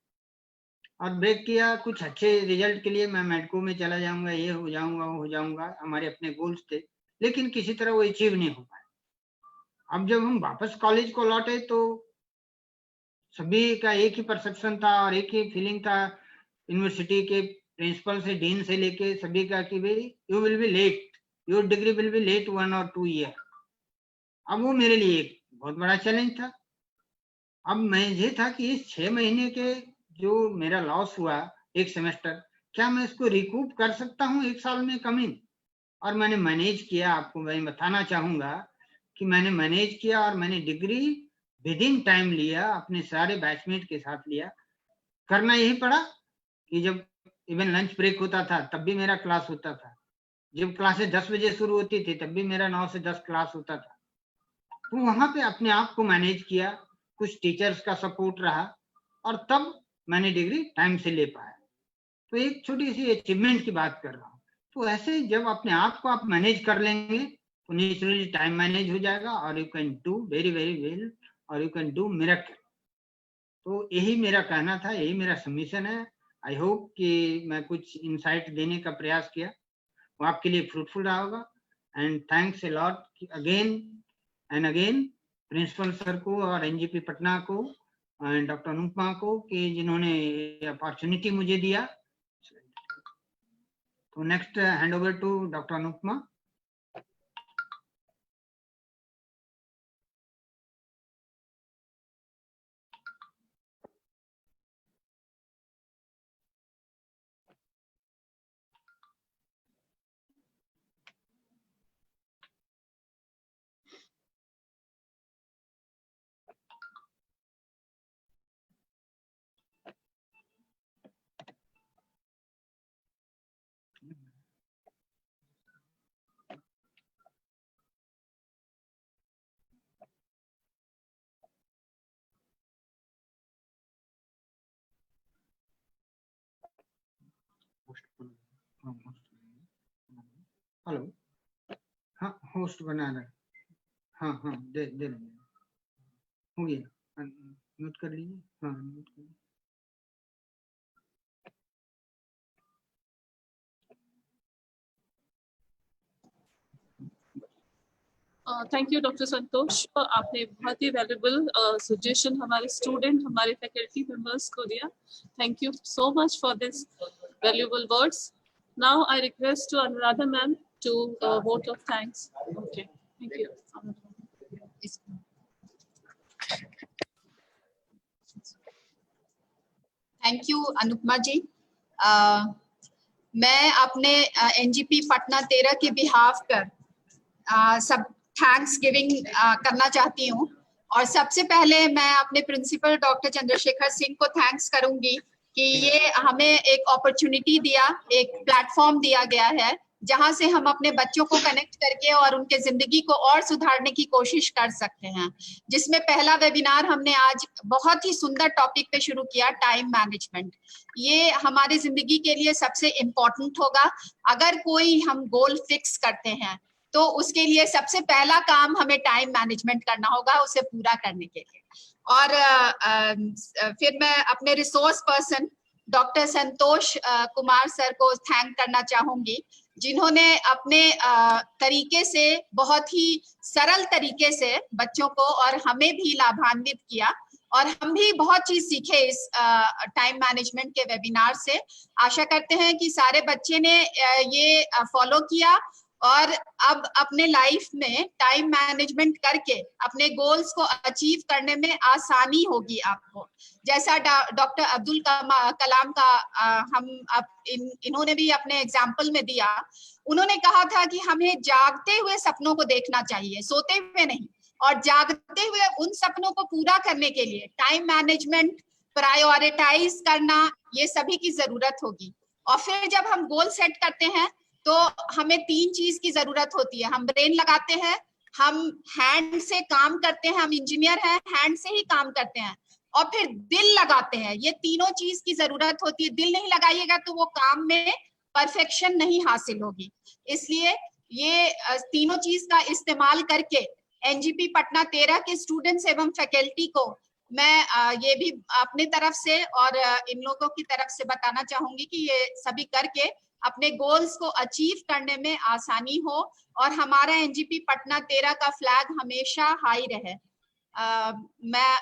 और ब्रेक किया कुछ अच्छे रिजल्ट के लिए। मैं मेडिको में चला जाऊंगा, ये हो जाऊंगा, वो हो जाऊंगा, हमारे अपने गोल्स थे, लेकिन किसी तरह वो अचीव नहीं हो पाया। अब जब हम वापस कॉलेज को लौटे तो सभी का एक ही परसेप्शन था और एक ही फीलिंग था, यूनिवर्सिटी के प्रिंसिपल से, डीन से लेके सभी का, कि भाई you will be late, your degree will be late 1 और 2 ईयर। अब वो मेरे लिए एक बहुत बड़ा चैलेंज था। अब मैं ये था कि इस 6 महीने के जो मेरा लॉस हुआ एक सेमेस्टर, क्या मैं इसको रिकूप कर सकता हूँ 1 साल में कमिंग? और मैंने मैनेज किया। आपको मैं बताना चाहूंगा कि मैंने मैनेज किया और मैंने डिग्री विद इन टाइम लिया, अपने सारे बैचमेट के साथ लिया। करना यही पड़ा कि जब इवन लंच ब्रेक होता था तब भी मेरा क्लास होता था, जब क्लासेस 10 बजे शुरू होती थी तब भी मेरा 9 से 10 क्लास होता था। तो वहां पे अपने आप को मैनेज किया, कुछ टीचर्स का सपोर्ट रहा और तब मैंने डिग्री टाइम से ले पाया। तो एक छोटी सी अचीवमेंट की बात कर रहा हूँ। तो ऐसे जब अपने आप को आप मैनेज कर लेंगे तो नेचुरली टाइम मैनेज हो जाएगा और you can do very very well और यू कैन डू मिरेकल। तो यही मेरा कहना था, यही मेरा सबमिशन है। आई होप कि मैं कुछ इंसाइट देने का प्रयास किया, वो आपके लिए फ्रूटफुल रहा होगा। And thanks a lot again and again principal sir को और एनजीपी पटना को एंड डॉक्टर अनुपमा को कि जिन्होंने अपॉर्चुनिटी मुझे दिया। तो next hand over to doctor Anupama. Hello, हाँ होस्ट बना रहे, हाँ हाँ दे रहे हो गया, म्यूट कर लीजिए, हाँ म्यूट कर लीजिए। थैंक यू डॉक्टर संतोष, आपने बहुत ही वैल्यूबल सजेशन हमारे स्टूडेंट, हमारे फैकल्टी मेंबर्स को दिया। Thank you so much for this valuable words. Now I request to Anuradha ma'am to vote of thanks. Okay, thank you. Thank you, Anupma ji. मैं अपने एनजीपी पटना 13 के बिहाफ पर सब थैंक्स गिविंग करना चाहती हूँ। और सबसे पहले मैं अपने प्रिंसिपल डॉक्टर चंद्रशेखर सिंह को थैंक्स करूंगी कि ये हमें एक अपॉर्चुनिटी दिया, एक प्लेटफॉर्म दिया गया है जहां से हम अपने बच्चों को कनेक्ट करके और उनके जिंदगी को और सुधारने की कोशिश कर सकते हैं। जिसमें पहला वेबिनार हमने आज बहुत ही सुंदर टॉपिक पे शुरू किया, टाइम मैनेजमेंट। ये हमारी जिंदगी के लिए सबसे इम्पोर्टेंट होगा। अगर कोई हम गोल फिक्स करते हैं तो उसके लिए सबसे पहला काम हमें टाइम मैनेजमेंट करना होगा उसे पूरा करने के लिए। और फिर मैं अपने resource person doctor Santosh Kumar sir को थैंक करना चाहूंगी, जिन्होंने अपने तरीके से, बहुत ही सरल तरीके से बच्चों को और हमें भी लाभान्वित किया और हम भी बहुत चीज सीखे इस टाइम मैनेजमेंट के वेबिनार से। आशा करते हैं कि सारे बच्चे ने ये फॉलो किया और अब अपने लाइफ में टाइम मैनेजमेंट करके अपने गोल्स को अचीव करने में आसानी होगी आपको। जैसा डॉक्टर अब्दुल कलाम का हम इन्होंने भी अपने एग्जाम्पल में दिया। उन्होंने कहा था कि हमें जागते हुए सपनों को देखना चाहिए, सोते हुए नहीं। और जागते हुए उन सपनों को पूरा करने के लिए टाइम मैनेजमेंट, प्रायोरिटाइज करना, ये सभी की जरूरत होगी। और फिर जब हम गोल सेट करते हैं तो हमें 3 चीज की जरूरत होती है। हम ब्रेन लगाते हैं, हम हैंड से काम करते हैं, हम इंजीनियर हैं, हैंड से ही काम करते हैं, और फिर दिल लगाते हैं। ये तीनों चीज की जरूरत होती है। दिल नहीं लगाइएगा तो वो काम में परफेक्शन नहीं हासिल होगी। इसलिए ये तीनों चीज का इस्तेमाल करके एनजीपी पटना 13 के स्टूडेंट्स एवं फैकल्टी को मैं ये भी अपने तरफ से और इन लोगों की तरफ से बताना चाहूंगी कि ये सभी करके अपने गोल्स को अचीव करने में आसानी हो और हमारा एनजीपी पटना 13 का फ्लैग हमेशा हाई रहे। मैं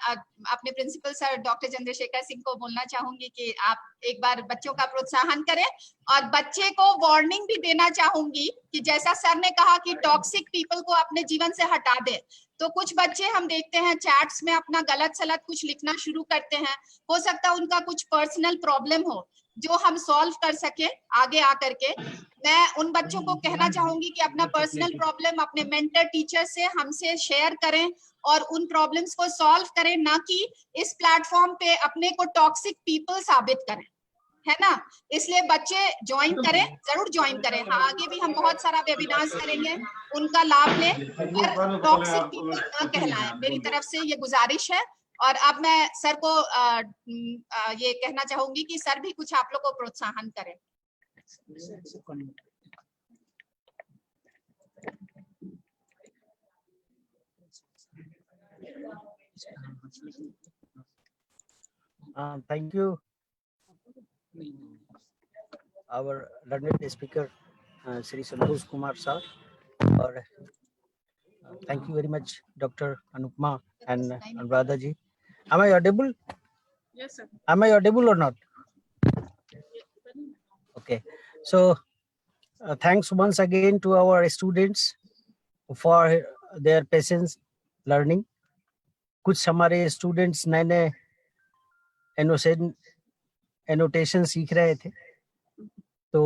अपने principal sir doctor Chandrashekhar Singh को बोलना चाहूंगी कि आप एक बार बच्चों का प्रोत्साहन करें। और बच्चे को वार्निंग भी देना चाहूंगी कि जैसा सर ने कहा कि टॉक्सिक पीपल को अपने जीवन से हटा दे, तो कुछ बच्चे हम देखते हैं चैट्स में अपना गलत सलत कुछ लिखना शुरू करते हैं। हो सकता है उनका कुछ पर्सनल प्रॉब्लम हो जो हम सॉल्व कर सके आगे आकर के। मैं उन बच्चों को कहना चाहूंगी कि अपना पर्सनल प्रॉब्लम अपने मेंटर टीचर से हमसे शेयर करें और उन प्रॉब्लम्स को सॉल्व करें, ना कि इस प्लेटफॉर्म पे अपने को टॉक्सिक पीपल साबित करें, है ना। इसलिए बच्चे ज्वाइन करें, जरूर ज्वाइन करें। हाँ, आगे भी हम बहुत सारा वेबिनार्स करेंगे, उनका लाभ लें और टॉक्सिक पीपल ना कहलाएं। मेरी तरफ से ये गुजारिश है। और अब मैं सर को ये कहना चाहूंगी कि सर भी कुछ आप लोग को प्रोत्साहन करें। Thank you, our learned speaker, Shri Santosh Kumar sir, or thank you very much, Dr. Anupma and Anuradha ji. Am I audible? Yes, sir. Am I audible or not? Okay, so thanks once again to our students for their patience learning. कुछ हमारे स्टूडेंट्स नए नए एनोटेशन सीख रहे थे, तो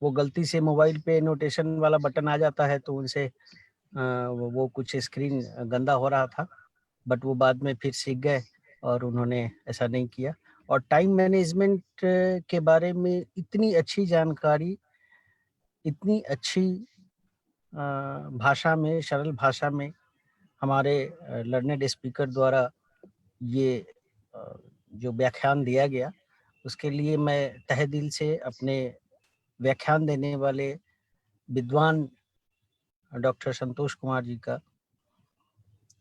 वो गलती से मोबाइल पे एनोटेशन वाला बटन आ जाता है, तो उनसे वो कुछ स्क्रीन गंदा हो रहा था, बट वो बाद में फिर सीख गए और उन्होंने ऐसा नहीं किया। और टाइम मैनेजमेंट के बारे में इतनी अच्छी जानकारी, इतनी अच्छी भाषा में, सरल भाषा में हमारे लर्नेड स्पीकर द्वारा ये जो व्याख्यान दिया गया, उसके लिए मैं तहे दिल से अपने व्याख्यान देने वाले विद्वान डॉक्टर संतोष कुमार जी का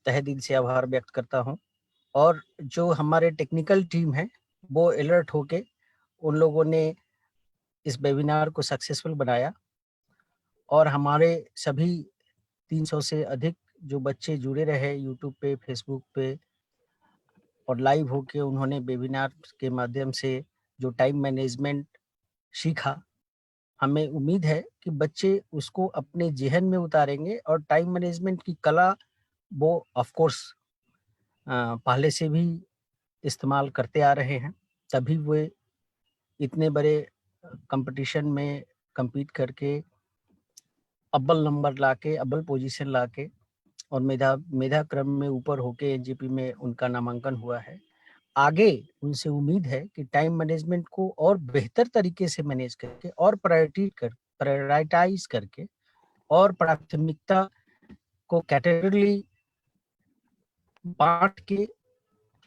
तहे दिल से आभार व्यक्त करता हूं। और जो हमारे टेक्निकल टीम है वो अलर्ट होके उन लोगों ने इस वेबिनार को सक्सेसफुल बनाया और हमारे सभी 300 से अधिक जो बच्चे जुड़े रहे यूट्यूब पे, फेसबुक पे और लाइव होके उन्होंने वेबिनार के माध्यम से जो टाइम मैनेजमेंट सीखा, हमें उम्मीद है कि बच्चे उसको अपने जेहन में उतारेंगे और टाइम मैनेजमेंट की कला वो ऑफ कोर्स पहले से भी इस्तेमाल करते आ रहे हैं, तभी वे इतने बड़े कंपटीशन में compete करके अव्वल नंबर लाके, अव्वल पोजीशन लाके और मेधा क्रम में ऊपर होके एनजीपी में उनका नामांकन हुआ है। आगे उनसे उम्मीद है कि टाइम मैनेजमेंट को और बेहतर तरीके से मैनेज करके और प्रायोरिटाइज करके और प्राथमिकता को कैटेगरी बांट के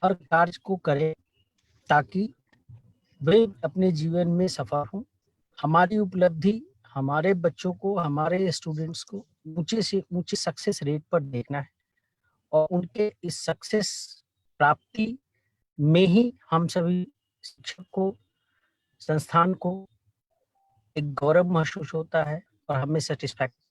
हर कार्य को करें ताकि वे अपने जीवन में सफल हों। हमारी उपलब्धि हमारे बच्चों को, हमारे स्टूडेंट्स को ऊंचे से ऊंचे सक्सेस रेट पर देखना है और उनके इस सक्सेस प्राप्ति में ही हम सभी शिक्षक को, संस्थान को एक गौरव महसूस होता है और हमें satisfaction.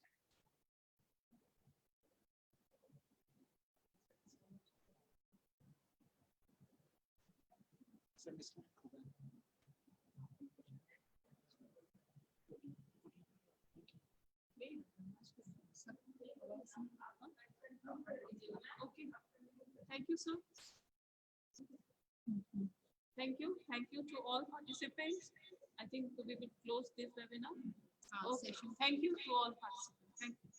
Okay. Thank you, sir. Thank you. Thank you to all participants. I think we will close this webinar. Okay. Thank you to all participants. Thank you.